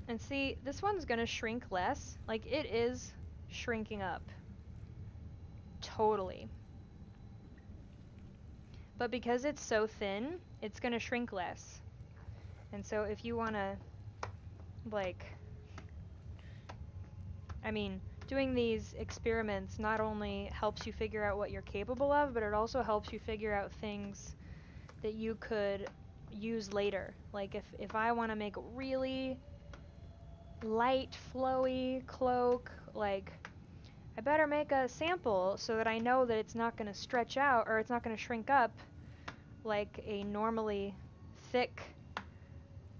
And see, this one's gonna shrink less. Like, it is shrinking up. Totally. But because it's so thin, it's gonna shrink less. And so if you wanna, like, I mean, doing these experiments not only helps you figure out what you're capable of, but it also helps you figure out things that you could use later. Like if I want to make a really light, flowy cloak, like, I better make a sample so that I know that it's not going to stretch out or it's not going to shrink up like a normally thick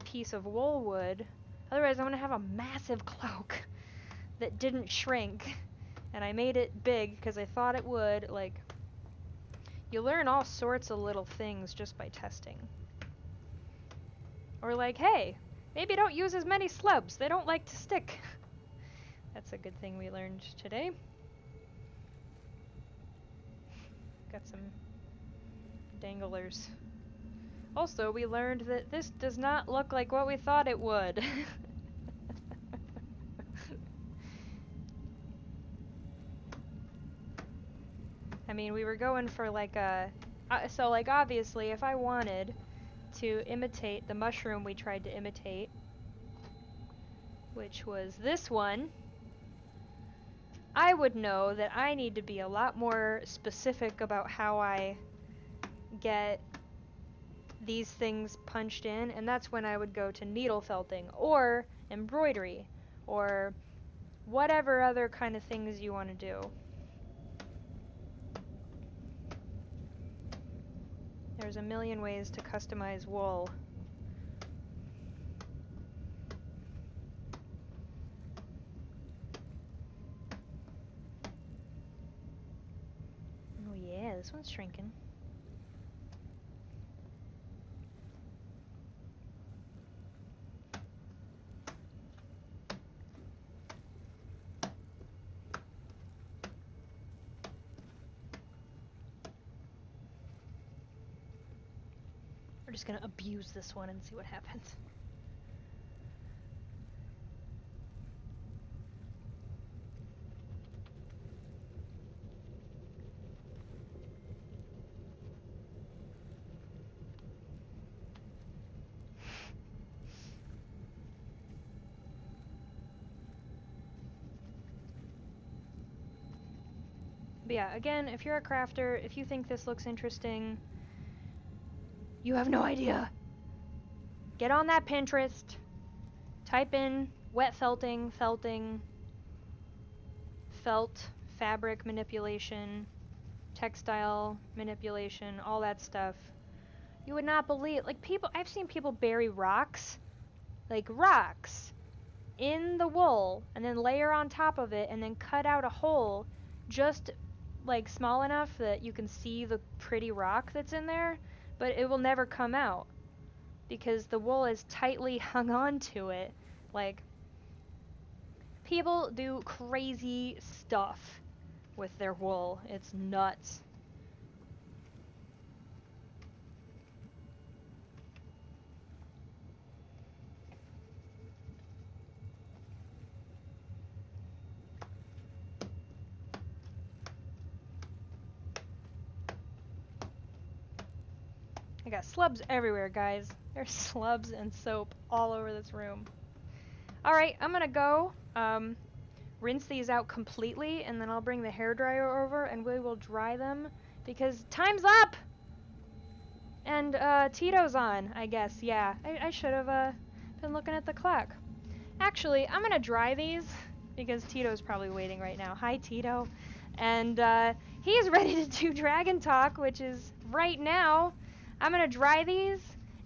piece of wool would. Otherwise, I'm going to have a massive cloak that didn't shrink, and I made it big because I thought it would. Like, you learn all sorts of little things just by testing. Or like, hey, maybe don't use as many slubs. They don't like to stick. That's a good thing we learned today. Got some danglers. Also, we learned that this does not look like what we thought it would. I mean, we were going for like a... so, like, obviously, if I wanted to imitate the mushroom we tried to imitate, which was this one, I would know that I need to be a lot more specific about how I get these things punched in, and that's when I would go to needle felting, or embroidery, or whatever other kind of things you want to do. There's a million ways to customize wool. Oh yeah, this one's shrinking. We're just gonna abuse this one and see what happens. But yeah, again, if you're a crafter, if you think this looks interesting, You have no idea. Get on that Pinterest. Type in wet felting, felt, fabric manipulation, textile manipulation, all that stuff. You would not believe, like I've seen people bury rocks, like rocks, in the wool and then layer on top of it and then cut out a hole just like small enough that you can see the pretty rock that's in there, but it will never come out because the wool is tightly hung on to it. Like, people do crazy stuff with their wool. It's nuts. I got slubs everywhere, guys. There's slubs and soap all over this room. Alright, I'm gonna go rinse these out completely, and then I'll bring the hairdryer over and we will dry them because time's up! And Tito's on, I guess. Yeah, I should have been looking at the clock. Actually, I'm gonna dry these because Tito's probably waiting right now. Hi, Tito. And he's ready to do Dragon Talk, which is right now. I'm gonna dry these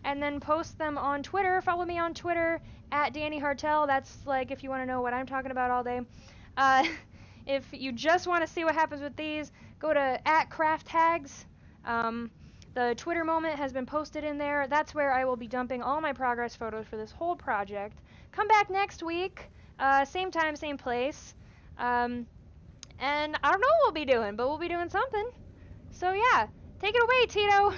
and then post them on Twitter. Follow me on Twitter at Danny Hartel. That's like if you want to know what I'm talking about all day. If you just want to see what happens with these, go to @CraftHags. The Twitter moment has been posted in there. That's where I will be dumping all my progress photos for this whole project. Come back next week, same time, same place. And I don't know what we'll be doing, but we'll be doing something. So yeah, take it away, Tito.